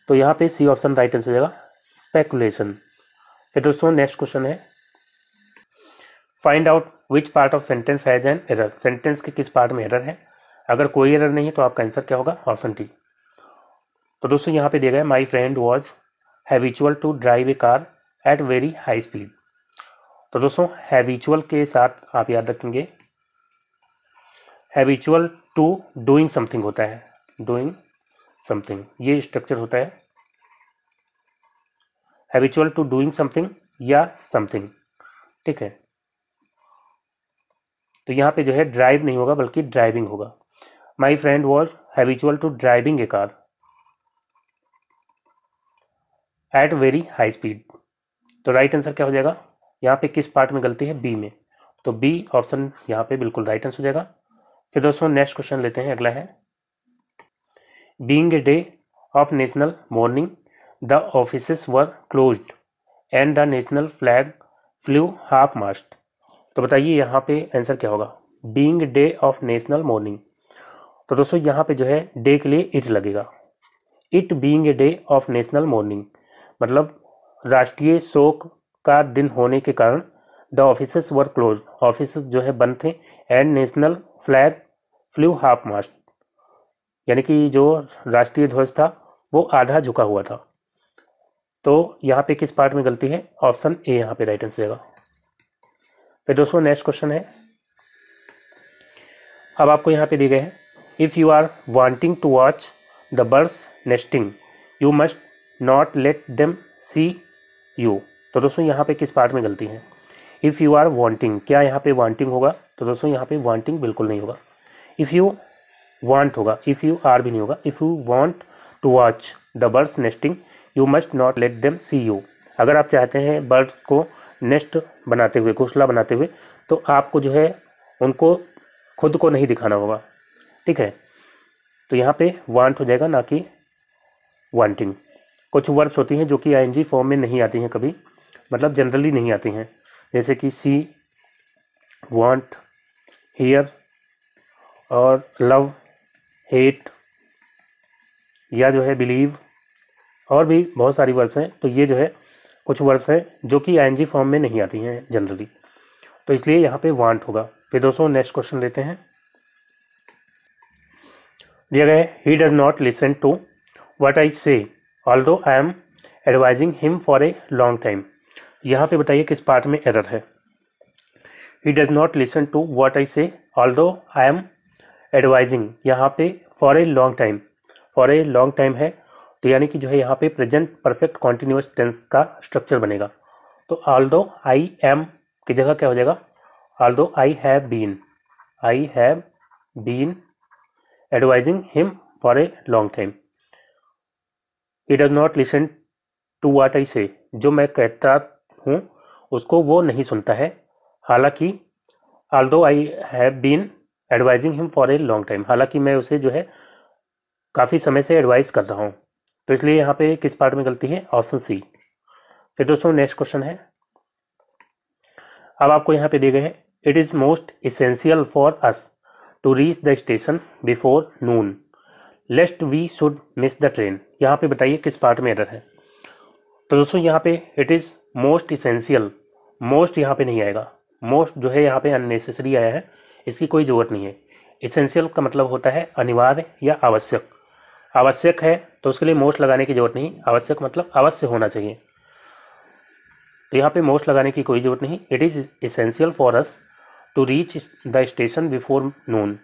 तो यहाँ पे सी ऑप्शन राइट आंसर हो जाएगा, स्पेकुलेशन। फिर दोस्तों नेक्स्ट क्वेश्चन है, find out which part of sentence has an error, sentence के किस पार्ट में एरर है, अगर कोई एरर नहीं है तो आपका आंसर क्या होगा, ऑप्शन टी। तो दोस्तों यहाँ पे दिया गया my friend was habitual to drive a car at very high speed. तो दोस्तों हैबिचुअल के साथ आप याद रखेंगे, हैबिचुअल टू डूइंग समथिंग होता है, डूइंग समथिंग ये स्ट्रक्चर होता है, हैबिचुअल टू डूइंग समथिंग या समथिंग, ठीक है। तो यहाँ पे जो है ड्राइव नहीं होगा बल्कि ड्राइविंग होगा। My friend was habitual to driving a car at very high speed, तो राइट आंसर क्या हो जाएगा, यहाँ पे किस पार्ट में गलती है, बी में, तो बी ऑप्शन यहाँ पे बिल्कुल राइट आंसर हो जाएगा। फिर दोस्तों नेक्स्ट क्वेश्चन लेते हैं, अगला है, being a day of national mourning the offices were closed and the national flag flew half mast. तो बताइए यहाँ पे आंसर क्या होगा, being day of national mourning, तो दोस्तों यहाँ पे जो है डे के लिए इट लगेगा, it being a day of national mourning मतलब राष्ट्रीय शोक का दिन होने के कारण the offices were close, office जो है बंद थे, and national flag flew half mast, यानी कि जो राष्ट्रीय ध्वज था वो आधा झुका हुआ था। तो यहाँ पे किस पार्ट में गलती है? ऑप्शन ए यहाँ पे राइट आंसर होगा। फिर दोस्तों नेक्स्ट क्वेश्चन है, अब आपको यहाँ पे दिए गए हैं, if you are wanting to watch the birds nesting you must not let them see you. तो दोस्तों यहाँ पे किस पार्ट में गलती है? इफ़ यू आर वांटिंग, क्या यहाँ पे वांटिंग होगा? तो दोस्तों यहाँ पे वांटिंग बिल्कुल नहीं होगा। इफ़ यू वांट होगा, इफ़ यू आर भी नहीं होगा। If you want to watch the birds nesting you must not let them see you. अगर आप चाहते हैं बर्ड्स को नेस्ट बनाते हुए, घोंसला बनाते हुए, तो आपको जो है उनको खुद को नहीं दिखाना होगा, ठीक है। तो यहाँ पे वांट हो जाएगा, ना कि वांटिंग। कुछ वर्ब्स होती हैं जो कि आईएनजी फॉर्म में नहीं आती हैं कभी, मतलब जनरली नहीं आती हैं, जैसे कि सी, वांट, हियर और लव, हेट या जो है बिलीव, और भी बहुत सारी वर्ब्स हैं। तो ये जो है कुछ वर्ब्स हैं जो कि आईएनजी फॉर्म में नहीं आती हैं जनरली, तो इसलिए यहाँ पे वांट होगा। फिर दोस्तों नेक्स्ट क्वेश्चन लेते हैं, दिया गया है, he does not listen to what I say although I am advising him for a long time. यहाँ पे बताइए किस पार्ट में एरर है? He does not listen to what I say although I am advising, यहाँ पे for a long time, for a long time है, तो यानी कि जो है यहाँ पे प्रेजेंट परफेक्ट कॉन्टिन्यूअस टेंस का स्ट्रक्चर बनेगा। तो ऑल्दो आई एम की जगह क्या हो जाएगा? Although I have been advising him for a long time. He does not listen to what I say, जो मैं कहता हूँ उसको वो नहीं सुनता है, हालांकि although I have been advising him for a long time, हालांकि मैं उसे जो है काफ़ी समय से एडवाइस कर रहा हूँ। तो इसलिए यहाँ पे किस पार्ट में गलती है? Option C. फिर दोस्तों नेक्स्ट क्वेश्चन है, अब आपको यहाँ पे दिए गए हैं, it is most essential for us to reach the station before noon lest we should miss the train. यहाँ पे बताइए किस पार्ट में एरर है? तो दोस्तों यहाँ पे it is most essential, most यहाँ पे नहीं आएगा, मोस्ट जो है यहाँ पे अननेसेसरी आया है, इसकी कोई ज़रूरत नहीं है। इसेंशियल का मतलब होता है अनिवार्य या आवश्यक, आवश्यक है तो उसके लिए मोस्ट लगाने की ज़रूरत नहीं, आवश्यक मतलब अवश्य होना चाहिए, तो यहाँ पे मोस्ट लगाने की कोई ज़रूरत नहीं। It is essential for us to reach the station before noon,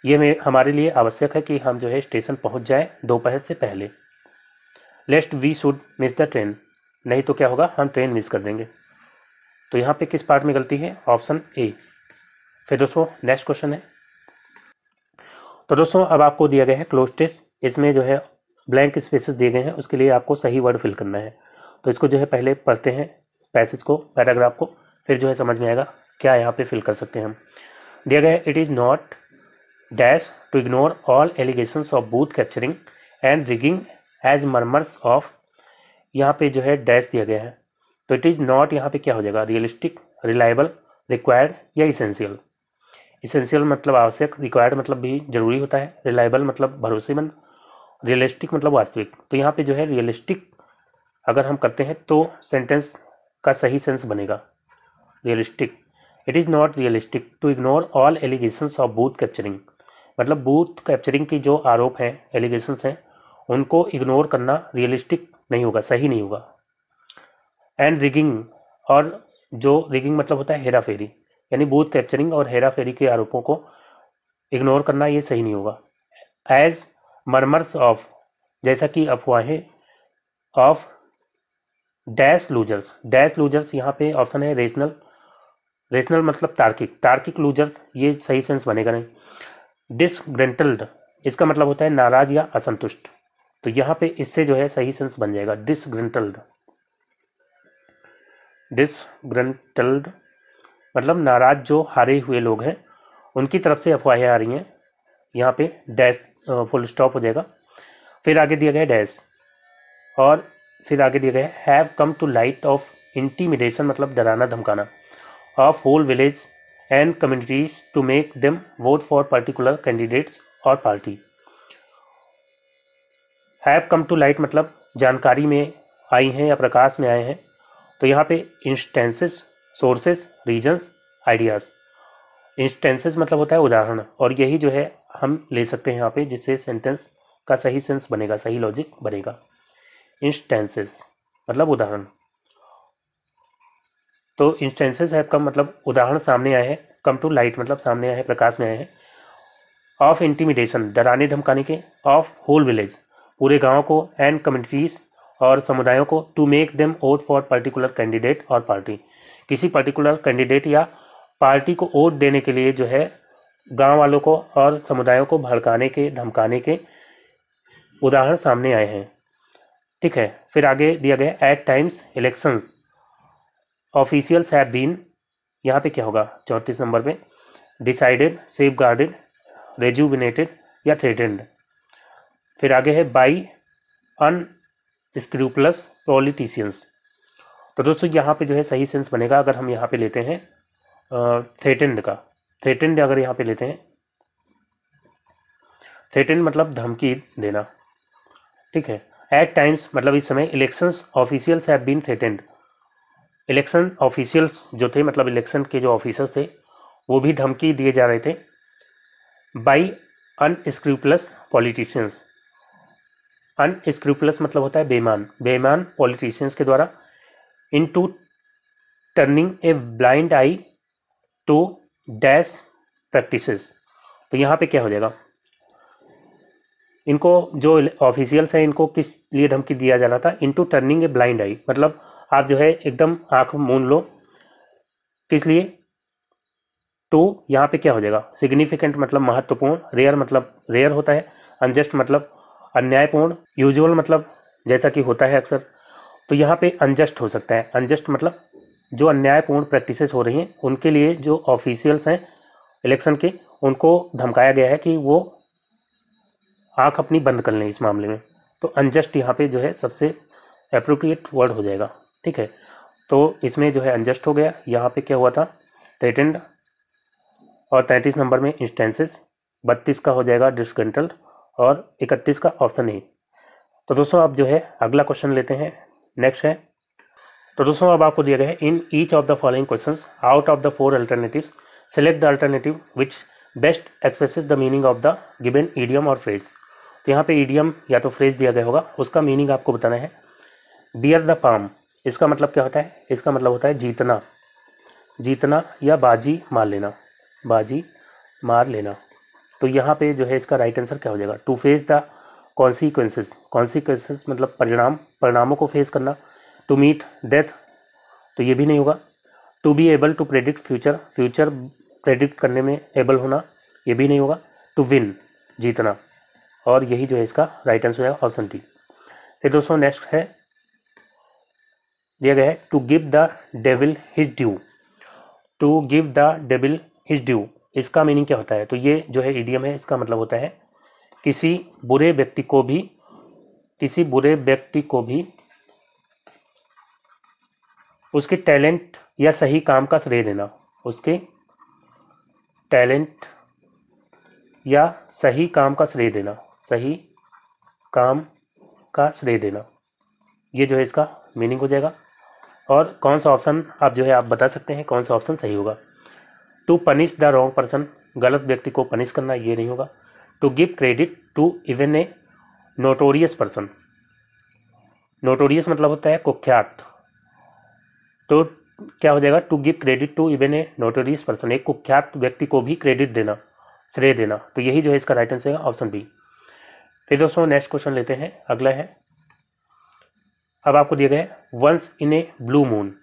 ये हमारे लिए आवश्यक है कि हम जो है स्टेशन पहुँच जाए दोपहर से पहले। Lest we should miss the train, नहीं तो क्या होगा, हम ट्रेन मिस कर देंगे। तो यहाँ पे किस पार्ट में गलती है? Option A. फिर दोस्तों नेक्स्ट क्वेश्चन है, तो दोस्तों अब आपको दिया गया है क्लोज टेस्ट, इसमें जो है ब्लैंक स्पेसेस दिए गए हैं, उसके लिए आपको सही वर्ड फिल करना है। तो इसको जो है पहले पढ़ते हैं पैसेज को, पैराग्राफ को, फिर जो है समझ में आएगा क्या यहाँ पे फिल कर सकते हैं हम। दिया गया है, it is not dash to ignore all allegations of booth capturing and rigging as murmurs of, यहाँ पे जो है डैश दिया गया है, तो इट इज़ नॉट यहाँ पे क्या हो जाएगा? रियलिस्टिक, रिलायबल, रिक्वायर्ड या इसेंशियल। इसेंशियल मतलब आवश्यक, रिक्वायर्ड मतलब भी जरूरी होता है, रिलायबल मतलब भरोसेमंद, रियलिस्टिक मतलब वास्तविक। तो यहाँ पे जो है रियलिस्टिक अगर हम करते हैं तो सेंटेंस का सही सेंस बनेगा realistic. It is not realistic to ignore all allegations of booth capturing, मतलब बूथ कैप्चरिंग की जो आरोप हैं, एलिगेशंस हैं, उनको इग्नोर करना रियलिस्टिक नहीं होगा, सही नहीं होगा। एंड रिगिंग, और जो रिगिंग मतलब होता है हेरा फेरी, यानी बूथ कैप्चरिंग और हेरा फेरी के आरोपों को इग्नोर करना ये सही नहीं होगा। एज मर्मर्स ऑफ, जैसा कि अफवाहें, of dash losers, dash losers यहाँ पे ऑप्शन है रेशनल, रेशनल मतलब तार्किक, तार्किक लूजर्स ये सही सेंस बनेगा नहीं। डिसग्रेंटल्ड, इसका मतलब होता है नाराज या असंतुष्ट, तो यहाँ पे इससे जो है सही सेंस बन जाएगा डिसग्रेंटल्ड। डिसग्रेंटल्ड मतलब नाराज जो हारे हुए लोग हैं उनकी तरफ से अफवाहें आ रही हैं, यहाँ पे डैश फुल स्टॉप हो जाएगा। फिर आगे दिया गया है डैश, और फिर आगे दिया गया है have come to light of intimidation मतलब डराना धमकाना, of whole village and communities to make them vote for particular candidates और party. Have come to light मतलब जानकारी में आई हैं या प्रकाश में आए हैं। तो यहाँ पे instances, sources, reasons, ideas. Instances मतलब होता है उदाहरण, और यही जो है हम ले सकते हैं यहाँ पे, जिससे सेंटेंस का सही सेंस बनेगा, सही लॉजिक बनेगा। इंस्टेंसेस मतलब उदाहरण। तो इंस्टेंसेस है का मतलब उदाहरण सामने आए हैं। कम टू लाइट मतलब सामने आए हैं, प्रकाश में आए हैं। ऑफ इंटिमिडेशन डराने धमकाने के। ऑफ होल विलेज पूरे गांव को। एंड कम्युनिटीज और समुदायों को। To make them vote for particular candidate और पार्टी किसी पर्टिकुलर कैंडिडेट या पार्टी को वोट देने के लिए जो है गांव वालों को और समुदायों को भड़काने के धमकाने के उदाहरण सामने आए हैं। ठीक है, फिर आगे दिया गया at times elections officials have been, यहाँ पे क्या होगा 34 नंबर पे, डिसाइडेड, सेफ गार्डेड, रेजुविनेटेड या थ्रेटेंड। फिर आगे है बाई अनस्क्रूपलस पॉलिटिशियंस। तो दोस्तों यहाँ पे जो है सही सेंस बनेगा अगर हम यहाँ पे लेते हैं थ्रेटेंड का। थ्रेटेंड अगर यहाँ पे लेते हैं, थ्रेटेंड मतलब धमकी देना। ठीक है, एट टाइम्स मतलब इस समय elections officials have been threatened. Election officials जो थे मतलब इलेक्शन के जो ऑफिसर्स थे वो भी धमकी दिए जा रहे थे बाई अनस्क्रूपलस पॉलिटिशियंस। अनस्क्रूपलस मतलब होता है बेईमान, बेईमान पॉलिटिशियंस के द्वारा। Into turning a blind eye to dash practices. तो यहाँ पे क्या हो जाएगा, इनको जो ऑफिशियल्स हैं इनको किस लिए धमकी दिया जा रहा था, इनटू टर्निंग ए ब्लाइंड आई मतलब आप जो है एकदम आंख मूंद लो। किस लिए, टू यहाँ पे क्या हो जाएगा सिग्निफिकेंट मतलब महत्वपूर्ण, रेयर मतलब रेयर होता है, अनजस्ट मतलब अन्यायपूर्ण, यूजुअल मतलब जैसा कि होता है अक्सर। तो यहाँ पे अनजस्ट हो सकता है। अनजस्ट मतलब जो अन्यायपूर्ण प्रैक्टिसेस हो रही हैं उनके लिए जो ऑफिशियल्स हैं इलेक्शन के उनको धमकाया गया है कि वो आंख अपनी बंद कर लें इस मामले में। तो अनजस्ट यहाँ पे जो है सबसे एप्रोप्रिएट वर्ड हो जाएगा। ठीक है, तो इसमें जो है अनजस्ट हो गया। यहाँ पे क्या हुआ था थ्रेटेंड, और 33 नंबर में इंस्टेंसेस, 32 का हो जाएगा डिसग्रंटल्ड, और 31 का ऑप्शन ए। तो दोस्तों अब जो है अगला क्वेश्चन लेते हैं। नेक्स्ट है, तो दोस्तों अब आपको दिया गया है in each of the following questions out of the 4 alternatives select the alternative which best expresses the meaning of the given idiom और फ्रेज। तो यहाँ पे ईडियम या तो फ्रेज दिया गया होगा, उसका मीनिंग आपको बताना है। बियर द पाम, इसका मतलब क्या होता है, इसका मतलब होता है जीतना, जीतना या बाजी मार लेना, बाजी मार लेना। तो यहाँ पे जो है इसका राइट आंसर क्या हो जाएगा, to face the consequences, consequences मतलब परिणाम, परिणामों को फेस करना। टू मीट डेथ, तो ये भी नहीं होगा। To be able to predict future, future predict करने में एबल होना, ये भी नहीं होगा। टू विन, जीतना, और यही जो है इसका राइट आंसर है ऑप्शन डी। फिर दोस्तों नेक्स्ट है दिया गया है to give the devil his due. To give the devil his due, इसका मीनिंग क्या होता है, तो ये जो है इडियम है, इसका मतलब होता है किसी बुरे व्यक्ति को भी, किसी बुरे व्यक्ति को भी उसके टैलेंट या सही काम का श्रेय देना, उसके टैलेंट या सही काम का श्रेय देना, सही काम का श्रेय देना, ये जो है इसका मीनिंग हो जाएगा। और कौन सा ऑप्शन आप जो है आप बता सकते हैं कौन सा ऑप्शन सही होगा। To punish the wrong person, गलत व्यक्ति को पनिश करना, ये नहीं होगा। To give credit to even a notorious person, notorious मतलब होता है कुख्यात, तो क्या हो जाएगा to give credit to even a notorious person, एक कुख्यात व्यक्ति को भी क्रेडिट देना, श्रेय देना। तो यही जो है इसका राइट आंसर है ऑप्शन बी। फिर दोस्तों नेक्स्ट क्वेश्चन लेते हैं, अगला है, अब आपको दिया गया है once in a blue moon.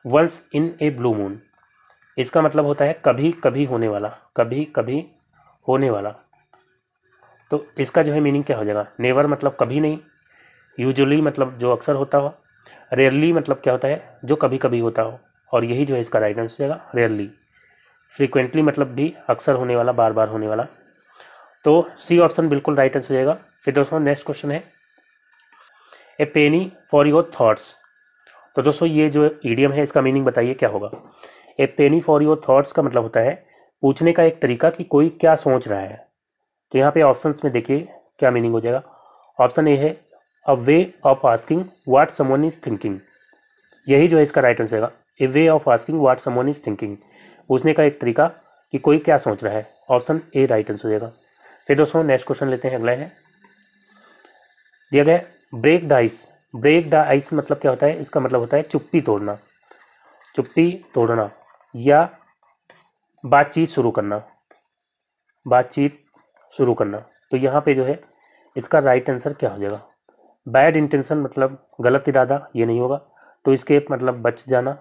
Once in a blue moon, इसका मतलब होता है कभी कभी होने वाला, कभी कभी होने वाला। तो इसका जो है मीनिंग क्या हो जाएगा, नेवर मतलब कभी नहीं, यूजुअली मतलब जो अक्सर होता हो, रेयरली मतलब क्या होता है जो कभी कभी होता हो, और यही जो है इसका राइट आंसर जाएगा रेयरली। फ्रीक्वेंटली मतलब भी अक्सर होने वाला, बार बार होने वाला। तो सी ऑप्शन बिल्कुल राइट आंसर हो जाएगा। फिर दोस्तों नेक्स्ट क्वेश्चन है ए पेनी फॉर योर थॉट्स। तो दोस्तों ये जो ईडियम है इसका मीनिंग बताइए क्या होगा। ए पेनी फॉर योर थॉट्स का मतलब होता है पूछने का एक तरीका कि कोई क्या सोच रहा है। तो यहाँ पे ऑप्शंस में देखिए क्या मीनिंग हो जाएगा। ऑप्शन ए है a way of asking what someone is thinking, यही जो है इसका राइट आंसर होगा। A way of asking what someone is thinking, पूछने का एक तरीका कि कोई क्या सोच रहा है, ऑप्शन ए राइट आंसर हो जाएगा। फिर दोस्तों नेक्स्ट क्वेश्चन लेते हैं, अगला है दिया गया break the ice. Break the ice मतलब क्या होता है, इसका मतलब होता है चुप्पी तोड़ना, चुप्पी तोड़ना या बातचीत शुरू करना, बातचीत शुरू करना। तो यहाँ पे जो है इसका राइट आंसर क्या हो जाएगा, बैड इंटेंशन मतलब गलत इरादा, ये नहीं होगा। टू एस्केप मतलब बच जाना,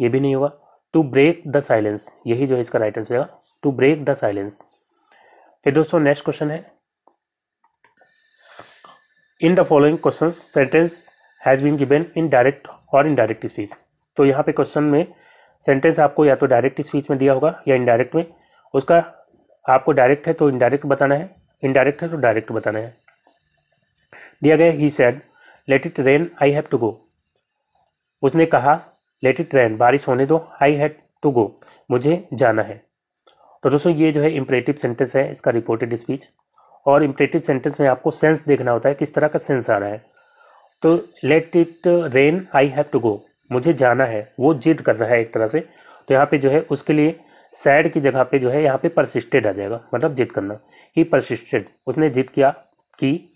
ये भी नहीं होगा। टू ब्रेक द साइलेंस, यही जो है इसका राइट आंसर होगा, टू ब्रेक द साइलेंस। फिर दोस्तों नेक्स्ट क्वेश्चन है, in the following question sentence has been given in direct और इनडायरेक्ट स्पीच। तो यहाँ पे क्वेश्चन में सेंटेंस आपको या तो डायरेक्ट स्पीच में दिया होगा या इनडायरेक्ट में, उसका आपको डायरेक्ट है तो इनडायरेक्ट बताना है, इनडायरेक्ट है तो डायरेक्ट बताना है। दिया गया he said let it rain I have to go, उसने कहा लेट इट रेन बारिश होने दो, आई हैड टू गो मुझे जाना है। तो दोस्तों ये जो है इम्परेटिव सेंटेंस है, इसका रिपोर्टेड स्पीच। और इम्परेटिव सेंटेंस में आपको सेंस देखना होता है, किस तरह का सेंस आ रहा है। तो let it rain I have to go, मुझे जाना है, वो जिद कर रहा है एक तरह से। तो यहाँ पे जो है उसके लिए सैड की जगह पे जो है यहाँ पे परसिस्टेड आ जाएगा, मतलब जिद करना। ही परसिस्टेड, उसने जिद किया कि।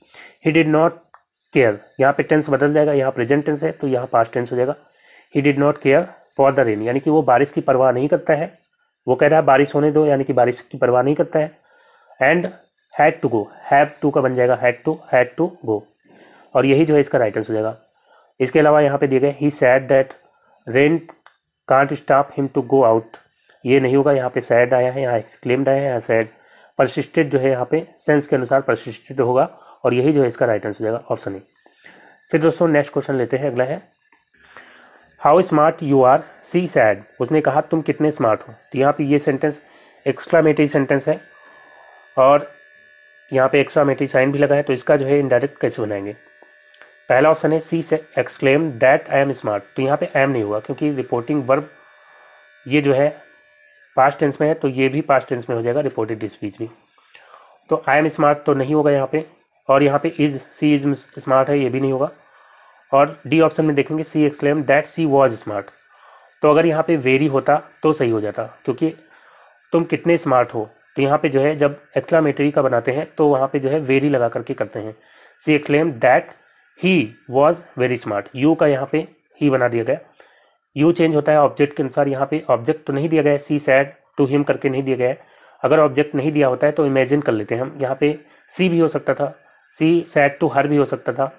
ही डिड नॉट केयर, यहाँ पे टेंस बदल जाएगा, यहाँ प्रेजेंट टेंस है तो यहाँ पास्ट टेंस हो जाएगा। ही did not care for the rain, यानी कि वो बारिश की परवाह नहीं करता है, वो कह रहा है बारिश होने दो, यानी कि बारिश की परवाह नहीं करता है। And had to go, have to का बन जाएगा हैड टू गो, और यही जो है इसका राइट आंसर हो जाएगा। इसके अलावा यहाँ पे दिए गए he said that rain can't stop him to go out, ये नहीं होगा, यहाँ पे सैड आया है, यहाँ एक्सक्लेम्ड आया है, यहाँ सैड। परसिस्टेड जो है यहाँ पे सेंस के अनुसार परसिस्टेड होगा, और यही जो है इसका राइट आंसर हो जाएगा, ऑप्शन ए। फिर दोस्तों नेक्स्ट क्वेश्चन लेते हैं, अगला है how smart you are she said, उसने कहा तुम कितने स्मार्ट हो। तो यहाँ पे ये सेंटेंस एक्सक्लामेटरी सेंटेंस है, और यहाँ पे एक्सक्लामेटरी साइन भी लगा है, तो इसका जो है इनडायरेक्ट कैसे बनाएंगे। पहला ऑप्शन है सी से exclaim that I am smart, तो यहाँ पे एम नहीं हुआ क्योंकि रिपोर्टिंग वर्ब ये जो है पास्ट टेंस में है, तो ये भी पास्ट टेंस में हो जाएगा रिपोर्टेड स्पीच भी। तो आई एम स्मार्ट तो नहीं होगा यहाँ पे, और यहाँ पे इज सी इज स्मार्ट है, ये भी नहीं होगा। और डी ऑप्शन में देखेंगे she exclaim that she was smart, तो अगर यहाँ पे वेरी होता तो सही हो जाता, क्योंकि तुम कितने स्मार्ट हो, तो यहाँ पे जो है जब एक्सक्लामेटरी का बनाते हैं तो वहाँ पे जो है वेरी लगा करके करते हैं। She exclaim that he was very smart, यू का यहाँ पे ही बना दिया गया, यू चेंज होता है ऑब्जेक्ट के अनुसार। यहाँ पे ऑब्जेक्ट तो नहीं दिया गया है, सी सैड टू हिम करके नहीं दिया गया है। अगर ऑब्जेक्ट नहीं दिया होता है तो इमेजिन कर लेते हैं हम, यहाँ पे सी भी हो सकता था, सी सैड टू हर भी हो सकता था,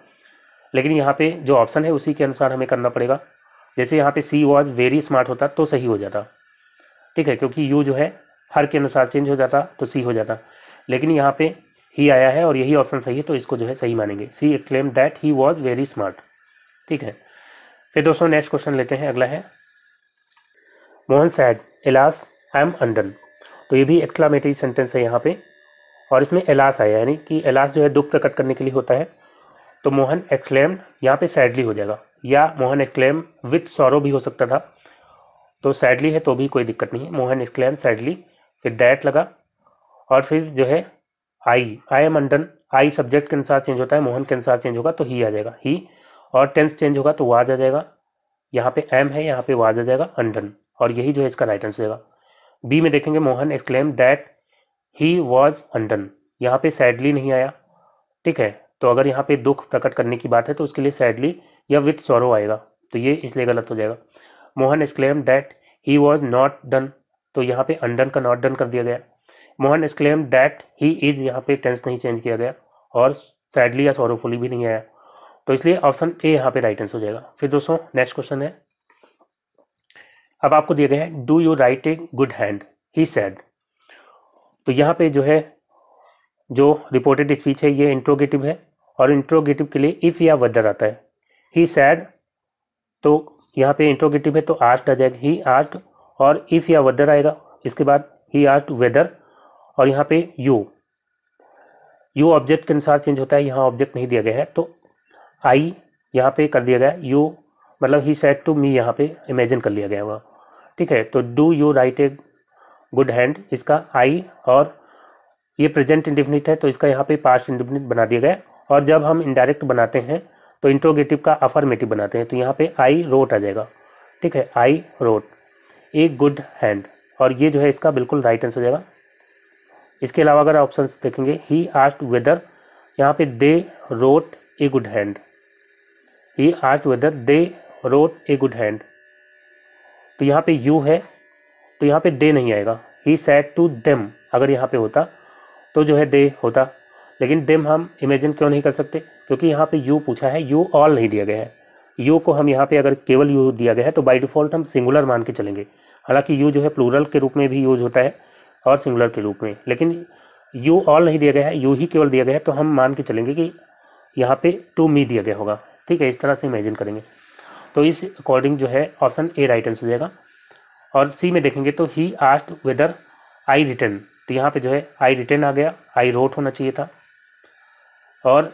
लेकिन यहाँ पे जो ऑप्शन है उसी के अनुसार हमें करना पड़ेगा। जैसे यहाँ पे सी वॉज वेरी स्मार्ट होता तो सही हो जाता, ठीक है, क्योंकि यू जो है हर के अनुसार चेंज हो जाता तो सी हो जाता, लेकिन यहाँ पे ही आया है और यही ऑप्शन सही है, तो इसको जो है सही मानेंगे। She exclaim that he was very smart, ठीक है। फिर दोस्तों नेक्स्ट क्वेश्चन लेते हैं, अगला है Mohan sad alas I am undone, तो ये भी एक्सक्लामेटरी सेंटेंस है यहाँ पे, और इसमें एलास आया, यानी कि एलास जो है दुख प्रकट करने के लिए होता है। तो मोहन एक्सक्लेम्ड यहाँ पे सैडली हो जाएगा, या मोहन एक्सक्लेम विथ सॉरो भी हो सकता था, तो सैडली है तो भी कोई दिक्कत नहीं है। मोहन एक्सक्लेम सैडली, फिर दैट लगा, और फिर जो है I am undone, I subject के अनुसार चेंज होता है, मोहन के अनुसार चेंज होगा तो ही आ जाएगा ही, और टेंस चेंज होगा तो वाज आ जाएगा, यहाँ पे एम है यहाँ पे वाज आ जाएगा अनडन, और यही जो है इसका राइट आंसर होगा। बी में देखेंगे Mohan exclaim that he was undone, यहाँ पे सैडली नहीं आया, ठीक है, तो अगर यहाँ पे दुख प्रकट करने की बात है तो उसके लिए सैडली या विथ सॉरो आएगा, तो ये इसलिए गलत हो जाएगा। Mohan exclaim that he was not done, तो यहाँ पे अनडन का नॉट डन कर दिया गया। Mohan exclaim that he is, यहाँ पे टेंस नहीं चेंज किया गया, और सैडली या सॉरोफुली भी नहीं आया, तो इसलिए ऑप्शन ए यहाँ पे राइट आंसर हो जाएगा। फिर दोस्तों नेक्स्ट क्वेश्चन है, अब आपको दिया गया है do you right a good hand he sad, तो यहाँ पे जो है जो रिपोर्टेड स्पीच है ये इंट्रोगेटिव है, और इंट्रोगेटिव के लिए इफ़ या वेदर आता है। ही सैड, तो यहाँ पे इंट्रोगेटिव है तो आस्क्ड आ जाएगा, ही आस्क्ड, और इफ़ या वेदर आएगा, इसके बाद ही आस्क्ड वेदर, और यहाँ पे यू ऑब्जेक्ट के अनुसार चेंज होता है, यहाँ ऑब्जेक्ट नहीं दिया गया है तो आई यहाँ पे कर दिया गया, यू मतलब ही सैड टू मी यहाँ पे इमेजिन कर लिया गया हुआ, ठीक है। तो do you right a good hand, इसका आई, और ये प्रेजेंट इंडेफिनिट है तो इसका यहाँ पे पास्ट इंडेफिनिट बना दिया गया, और जब हम इनडायरेक्ट बनाते हैं तो इंट्रोगेटिव का अफर्मेटिव बनाते हैं, तो यहाँ पे आई रोट आ जाएगा। ठीक है, I wrote a good hand, और ये जो है इसका बिल्कुल राइट आंसर हो जाएगा। इसके अलावा अगर ऑप्शंस देखेंगे, ही आस्क्ड वेदर, यहाँ पे they wrote a good hand, he asked whether they wrote a good hand, तो यहाँ पे यू है तो यहाँ पे दे नहीं आएगा। ही सैड टू देम, अगर यहाँ पे होता तो जो है दे होता, लेकिन देम हम इमेजिन क्यों नहीं कर सकते, क्योंकि यहाँ पे यू पूछा है, यू ऑल नहीं दिया गया है। यू को हम यहाँ पे अगर केवल यू दिया गया है तो बाय डिफ़ॉल्ट हम सिंगुलर मान के चलेंगे, हालांकि यू जो है प्लूरल के रूप में भी यूज होता है और सिंगुलर के रूप में, लेकिन यू ऑल नहीं दिया गया है, यू ही केवल दिया गया है, तो हम मान के चलेंगे कि यहाँ पे टू मी दिया गया होगा। ठीक है, इस तरह से इमेजिन करेंगे, तो इस अकॉर्डिंग जो है ऑप्शन ए राइट आंसर हो जाएगा। और सी में देखेंगे तो he asked whether I written, तो यहाँ पे जो है आई रिटन आ गया, आई रोट होना चाहिए था। और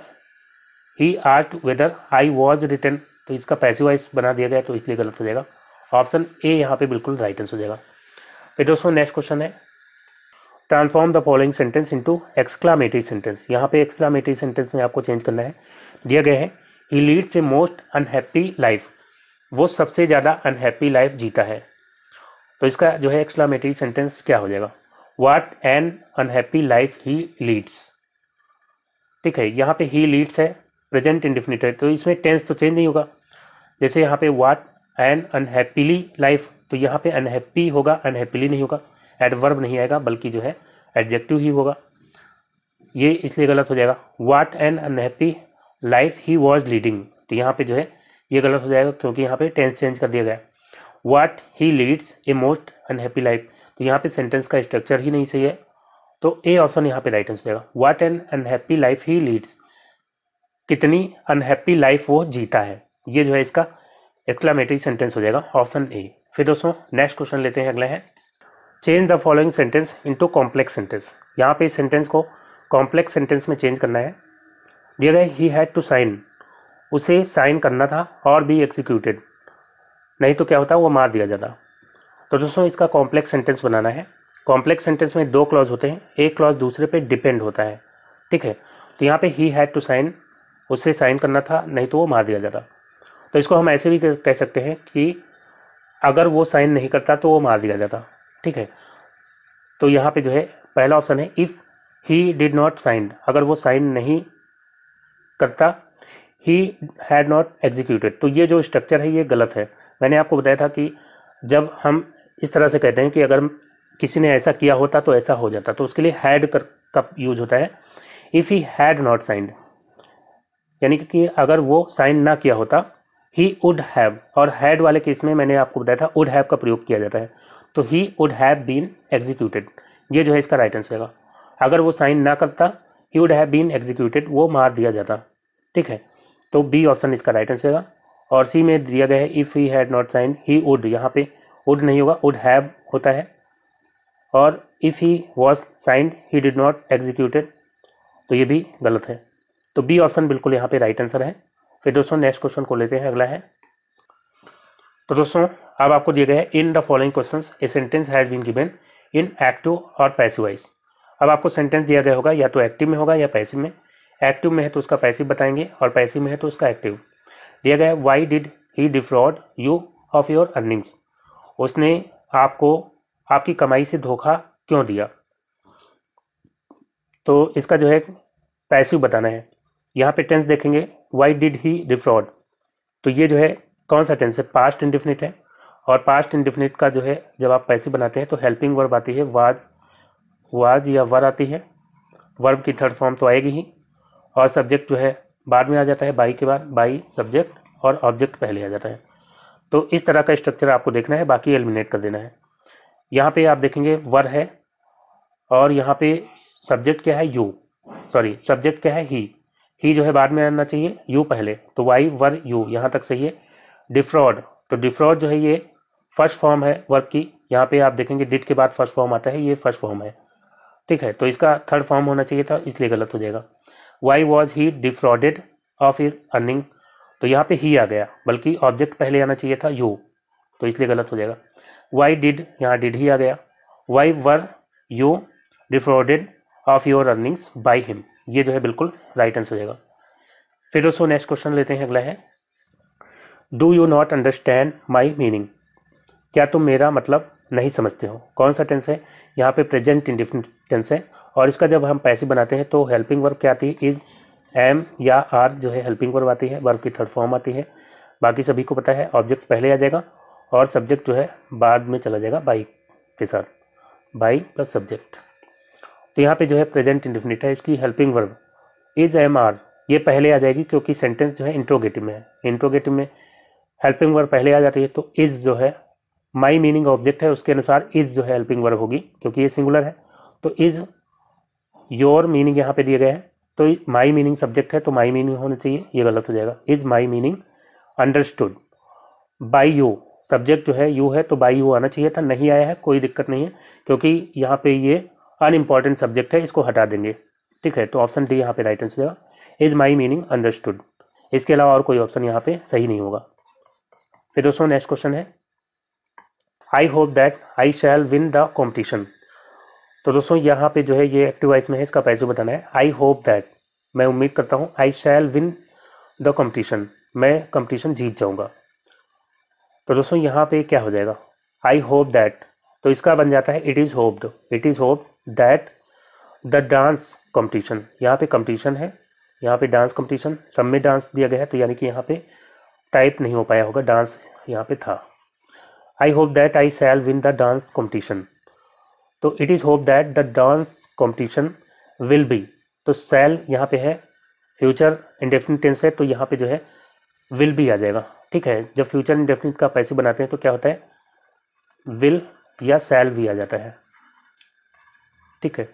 he asked whether I was written, तो इसका पैसिव वॉइस बना दिया गया, तो इसलिए गलत हो जाएगा। ऑप्शन ए यहाँ पे बिल्कुल राइट आंसर हो जाएगा। फिर दोस्तों नेक्स्ट क्वेश्चन है, transform the following sentence into exclamatory sentence. यहाँ पे एक्सक्लामेटरी सेंटेंस में आपको चेंज करना है। दिया गया है, he leads a most unhappy life, वो सबसे ज़्यादा अनहैप्पी लाइफ जीता है, तो इसका जो है एक्सक्लामेटरी सेंटेंस क्या हो जाएगा, what an unhappy life he leads. ठीक है, यहाँ पे ही लीड्स है, प्रेजेंट इंडेफिनिट है, तो इसमें टेंस तो चेंज नहीं होगा। जैसे यहाँ पे व्हाट एन अनहैप्पीली लाइफ, तो यहाँ पे अनहैप्पी होगा, अनहैप्पीली नहीं होगा, एडवर्ब नहीं आएगा, बल्कि जो है एडजेक्टिव ही होगा, ये इसलिए गलत हो जाएगा। What an unhappy life he was leading, तो यहाँ पे जो है ये गलत हो जाएगा, क्योंकि यहाँ पे टेंस चेंज कर दिया गया है। What he leads a most unhappy life, तो यहाँ पे सेंटेंस का स्ट्रक्चर ही नहीं सही है, तो ए ऑप्शन यहाँ पे राइट आंसर जाएगा। What an unhappy life he leads, कितनी अनहैप्पी लाइफ वो जीता है, ये जो है इसका एक्सक्लामेटरी सेंटेंस हो जाएगा, ऑप्शन ए। फिर दोस्तों नेक्स्ट क्वेश्चन लेते हैं, अगला है, change the following sentence into complex sentence. यहाँ पे इस सेंटेंस को कॉम्प्लेक्स सेंटेंस में चेंज करना है। दिया गया, ही हैड टू साइन, उसे साइन करना था, और भी एग्जीक्यूटेड, नहीं तो क्या होता, वो मार दिया जाता। तो दोस्तों इसका कॉम्प्लेक्स सेंटेंस बनाना है। कॉम्प्लेक्स सेंटेंस में दो क्लॉज होते हैं, एक क्लॉज दूसरे पे डिपेंड होता है। ठीक है, तो यहाँ पे ही हैड टू साइन, उसे साइन करना था, नहीं तो वो मार दिया जाता। तो इसको हम ऐसे भी कह सकते हैं कि अगर वो साइन नहीं करता तो वो मार दिया जाता। ठीक है, तो यहाँ पे जो है पहला ऑप्शन है, if he did not sign, अगर वो साइन नहीं करता, ही हैड नॉट एग्जीक्यूटेड, तो ये जो स्ट्रक्चर है ये गलत है। मैंने आपको बताया था कि जब हम इस तरह से कहते हैं कि अगर किसी ने ऐसा किया होता तो ऐसा हो जाता, तो उसके लिए हैड का यूज होता है। If he had not signed, यानी कि अगर वो साइन ना किया होता, ही वुड हैव, और हैड वाले केस में मैंने आपको बताया था वुड हैव का प्रयोग किया जाता है, तो he would have been executed, ये जो है इसका राइट आंसर होगा। अगर वो साइन ना करता, he would have been executed, वो मार दिया जाता। ठीक है, तो बी ऑप्शन इसका राइट आंसर होगा। और सी में दिया गया है, if he had not sign he would, यहाँ पे वुड नहीं होगा, वुड हैव होता है। और if he was signed he did not executed, तो ये भी गलत है, तो बी ऑप्शन बिल्कुल यहाँ पे राइट आंसर है। फिर दोस्तों नेक्स्ट क्वेश्चन को लेते हैं, अगला है, तो दोस्तों अब आपको दिया गया है, in the following questions a sentence has been given in active और पैसिव वॉइस। अब आपको सेंटेंस दिया गया होगा, या तो एक्टिव में होगा या पैसिव में। एक्टिव में है तो उसका पैसिव बताएंगे, और पैसिव में है तो उसका एक्टिव। दिया गया है, why did he defrauded you of your earnings, उसने आपको आपकी कमाई से धोखा क्यों दिया, तो इसका जो है पैसिव बताना है। यहाँ पे टेंस देखेंगे, वाई डिड ही डिफ्रॉड, तो ये जो है कौन सा टेंस है, पास्ट इंडेफिनिट है, और पास्ट इंडेफिनिट का जो है जब आप पैसिव बनाते हैं तो हेल्पिंग वर्ब आती है, वाज या वर आती है, वर्ब की थर्ड फॉर्म तो आएगी ही, और सब्जेक्ट जो है बाद में आ जाता है, बाई के बाद, बाई सब्जेक्ट और ऑब्जेक्ट पहले आ जाता है। तो इस तरह का स्ट्रक्चर आपको देखना है, बाकी एलिमिनेट कर देना है। यहाँ पे आप देखेंगे वर है, और यहाँ पे सब्जेक्ट क्या है, यू, सॉरी सब्जेक्ट क्या है, ही जो है बाद में आना चाहिए, यू पहले, तो वाई वर यू, यहाँ तक सही है। डिफ्रॉड, तो डिफ्रॉड जो है ये फर्स्ट फॉर्म है वर्ब की, यहाँ पे आप देखेंगे डिड के बाद फर्स्ट फॉर्म आता है, ये फर्स्ट फॉर्म है। ठीक है, तो इसका थर्ड फॉर्म होना चाहिए था, इसलिए गलत हो जाएगा। Why was he defrauded of his earning, तो यहाँ पे ही आ गया, बल्कि ऑब्जेक्ट पहले आना चाहिए था, यू, तो इसलिए गलत हो जाएगा। वाई डिड, यहाँ डिड ही आ गया। Why were you defrauded of your earnings by him, ये जो है बिल्कुल राइट आंसर हो जाएगा। फिर दोस्तों नेक्स्ट क्वेश्चन लेते हैं, अगला है do you not understand my meaning, क्या तुम मेरा मतलब नहीं समझते हो। कौन सा टेंस है, यहाँ पे प्रेजेंट इंडेफिनिट टेंस है, और इसका जब हम पैसिव बनाते हैं तो हेल्पिंग वर्ब क्या आती है, इज़, एम या आर जो है हेल्पिंग वर्ब आती है, वर्ब की थर्ड फॉर्म आती है। बाकी सभी को पता है ऑब्जेक्ट पहले आ जाएगा और सब्जेक्ट जो है बाद में चला जाएगा बाई के साथ, बाई प्लस सब्जेक्ट। तो यहाँ पे जो है प्रेजेंट इंडेफिनिट है, इसकी helping verb is, am, are ये पहले आ जाएगी क्योंकि सेंटेंस जो है इंट्रोगेटिव में है। इंट्रोगेटिव में हेल्पिंग वर्ब पहले आ जाती है, तो इज़ जो है माई मीनिंग ऑब्जेक्ट है, उसके अनुसार इज़ जो है हेल्पिंग वर्ब होगी क्योंकि ये सिंगुलर है। तो इज़ योर मीनिंग यहाँ पे दिए गए हैं, तो माई मीनिंग सब्जेक्ट है तो माई मीनिंग होना चाहिए, ये गलत हो जाएगा। Is my meaning understood by you, subject जो है यू है तो बाई यू आना चाहिए था, नहीं आया है, कोई दिक्कत नहीं है क्योंकि यहाँ पे ये अनइम्पॉर्टेंट सब्जेक्ट है, इसको हटा देंगे। ठीक है, तो ऑप्शन डी यहाँ पे राइट आंसर जाएगा, इज़ माई मीनिंग अंडरस्टूड। इसके अलावा और कोई ऑप्शन यहाँ पे सही नहीं होगा। फिर दोस्तों नेक्स्ट क्वेश्चन है I hope that I shall win the competition. तो दोस्तों यहाँ पे जो है ये एक्टिव वॉइस में है, इसका पैसिव बताना है। आई होप दैट मैं उम्मीद करता हूँ, आई शैल विन द कॉम्पिटिशन मैं कॉम्पिटिशन जीत जाऊँगा। तो दोस्तों यहाँ पे क्या हो जाएगा, आई होप दैट, तो इसका बन जाता है it is hoped, it is hope that the dance competition. यहाँ पे कॉम्पिटिशन है, यहाँ पे डांस कॉम्पिटिशन, सब में डांस दिया गया है तो यानी कि यहाँ पे टाइप नहीं हो पाया होगा, डांस यहाँ पे था। I hope that I shall win the dance competition, तो it is hope that the dance competition will be, तो शैल यहाँ पे है फ्यूचर इंडेफिनिट टेंस है, तो यहाँ पे जो है विल बी आ जाएगा। ठीक है, जब फ्यूचर इंडेफिनिट का पैसिव बनाते हैं तो क्या होता है, विल या शैल भी आ जाता है। ठीक है,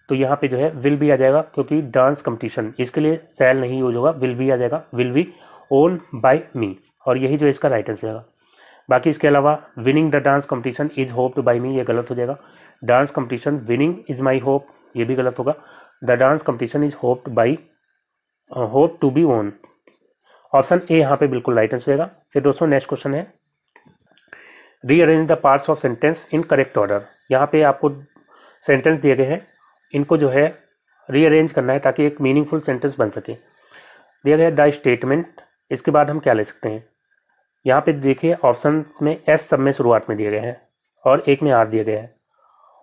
तो यहाँ पे जो है विल भी आ जाएगा क्योंकि डांस कंपटीशन, इसके लिए शैल नहीं यूज होगा, विल भी आ जाएगा, विल बी ओन बाय मी, और यही जो इसका राइट आंसर आएगा। बाकी इसके अलावा winning the dance competition is hoped by me, ये गलत हो जाएगा। Dance competition winning is my hope, ये भी गलत होगा। The dance competition is hoped by, hope to be won, option A यहाँ पे बिल्कुल राइट आंसर आएगा। फिर दोस्तों नेक्स्ट क्वेश्चन है rearrange the parts of sentence in correct order. यहाँ पे आपको सेंटेंस दिए गए हैं, इनको जो है रीअरेंज करना है ताकि एक मीनिंगफुल सेंटेंस बन सके। दिया गया है द स्टेटमेंट, इसके बाद हम क्या ले सकते हैं, यहाँ पे देखिए ऑप्शंस में एस सब में शुरुआत में दिए गए हैं और एक में आर दिया गया है।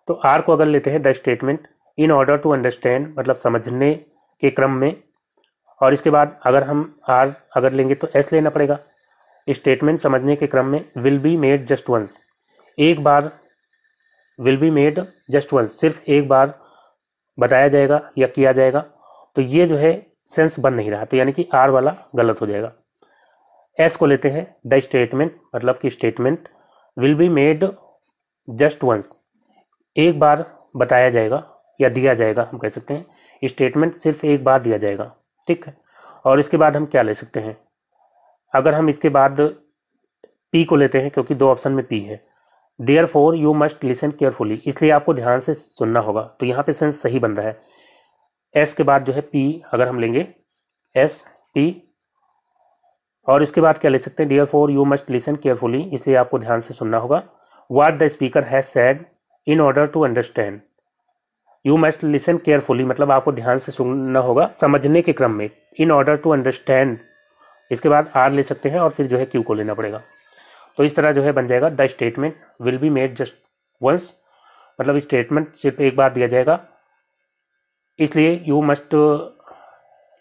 तो आर को अगर लेते हैं the statement in order to understand, मतलब समझने के क्रम में, और इसके बाद अगर हम आर अगर लेंगे तो एस लेना पड़ेगा। स्टेटमेंट समझने के क्रम में will be made just once, एक बार will be made just once, सिर्फ एक बार बताया जाएगा या किया जाएगा, तो ये जो है सेंस बन नहीं रहा, तो यानी कि आर वाला गलत हो जाएगा। एस को लेते हैं द स्टेटमेंट, मतलब कि statement will be made just once, एक बार बताया जाएगा या दिया जाएगा, हम कह सकते हैं स्टेटमेंट सिर्फ एक बार दिया जाएगा। ठीक है, और इसके बाद हम क्या ले सकते हैं, अगर हम इसके बाद पी को लेते हैं क्योंकि दो ऑप्शन में पी है, therefore you must listen carefully, इसलिए आपको ध्यान से सुनना होगा, तो यहाँ पे सेंस सही बन रहा है। एस के बाद जो है पी अगर हम लेंगे एस पी, और इसके बाद क्या ले सकते हैं, therefore you must listen carefully, इसलिए आपको ध्यान से सुनना होगा। What the speaker has said in order to understand, you must listen carefully मतलब आपको ध्यान से सुनना होगा समझने के क्रम में, इन ऑर्डर टू अंडरस्टैंड, इसके बाद आर ले सकते हैं और फिर जो है क्यू को लेना पड़ेगा। तो इस तरह जो है बन जाएगा the statement will be made just once, मतलब स्टेटमेंट सिर्फ एक बार दिया जाएगा, इसलिए यू मस्ट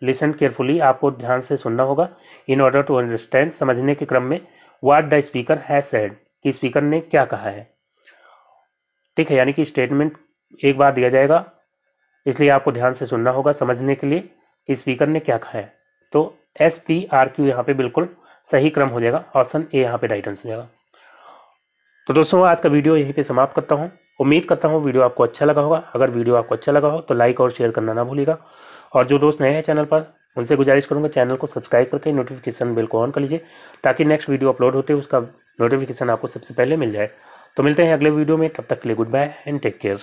लिसन केयरफुली, आपको ध्यान से सुनना होगा। इन ऑर्डर टू अंडरस्टैंड, समझने के क्रम में। What the speaker has said, कि स्पीकर ने क्या कहा है। ठीक है, यानी कि स्टेटमेंट एक बार दिया जाएगा, इसलिए आपको ध्यान से सुनना होगा समझने के लिए कि स्पीकर ने क्या कहा है। तो एस पी आर क्यू यहाँ पे बिल्कुल सही क्रम हो जाएगा, ऑप्शन ए यहाँ पे राइट आंसर हो जाएगा। तो दोस्तों आज का वीडियो यहीं पे समाप्त करता हूँ। उम्मीद करता हूँ वीडियो आपको अच्छा लगा होगा। अगर वीडियो आपको अच्छा लगा हो तो लाइक और शेयर करना ना भूलिएगा, और जो दोस्त नए हैं चैनल पर उनसे गुजारिश करूँगा चैनल को सब्सक्राइब करके नोटिफिकेशन बेल को ऑन कर लीजिए, ताकि नेक्स्ट वीडियो अपलोड होते उसका नोटिफिकेशन आपको सबसे पहले मिल जाए। तो मिलते हैं अगले वीडियो में, तब तक के लिए goodbye and take care.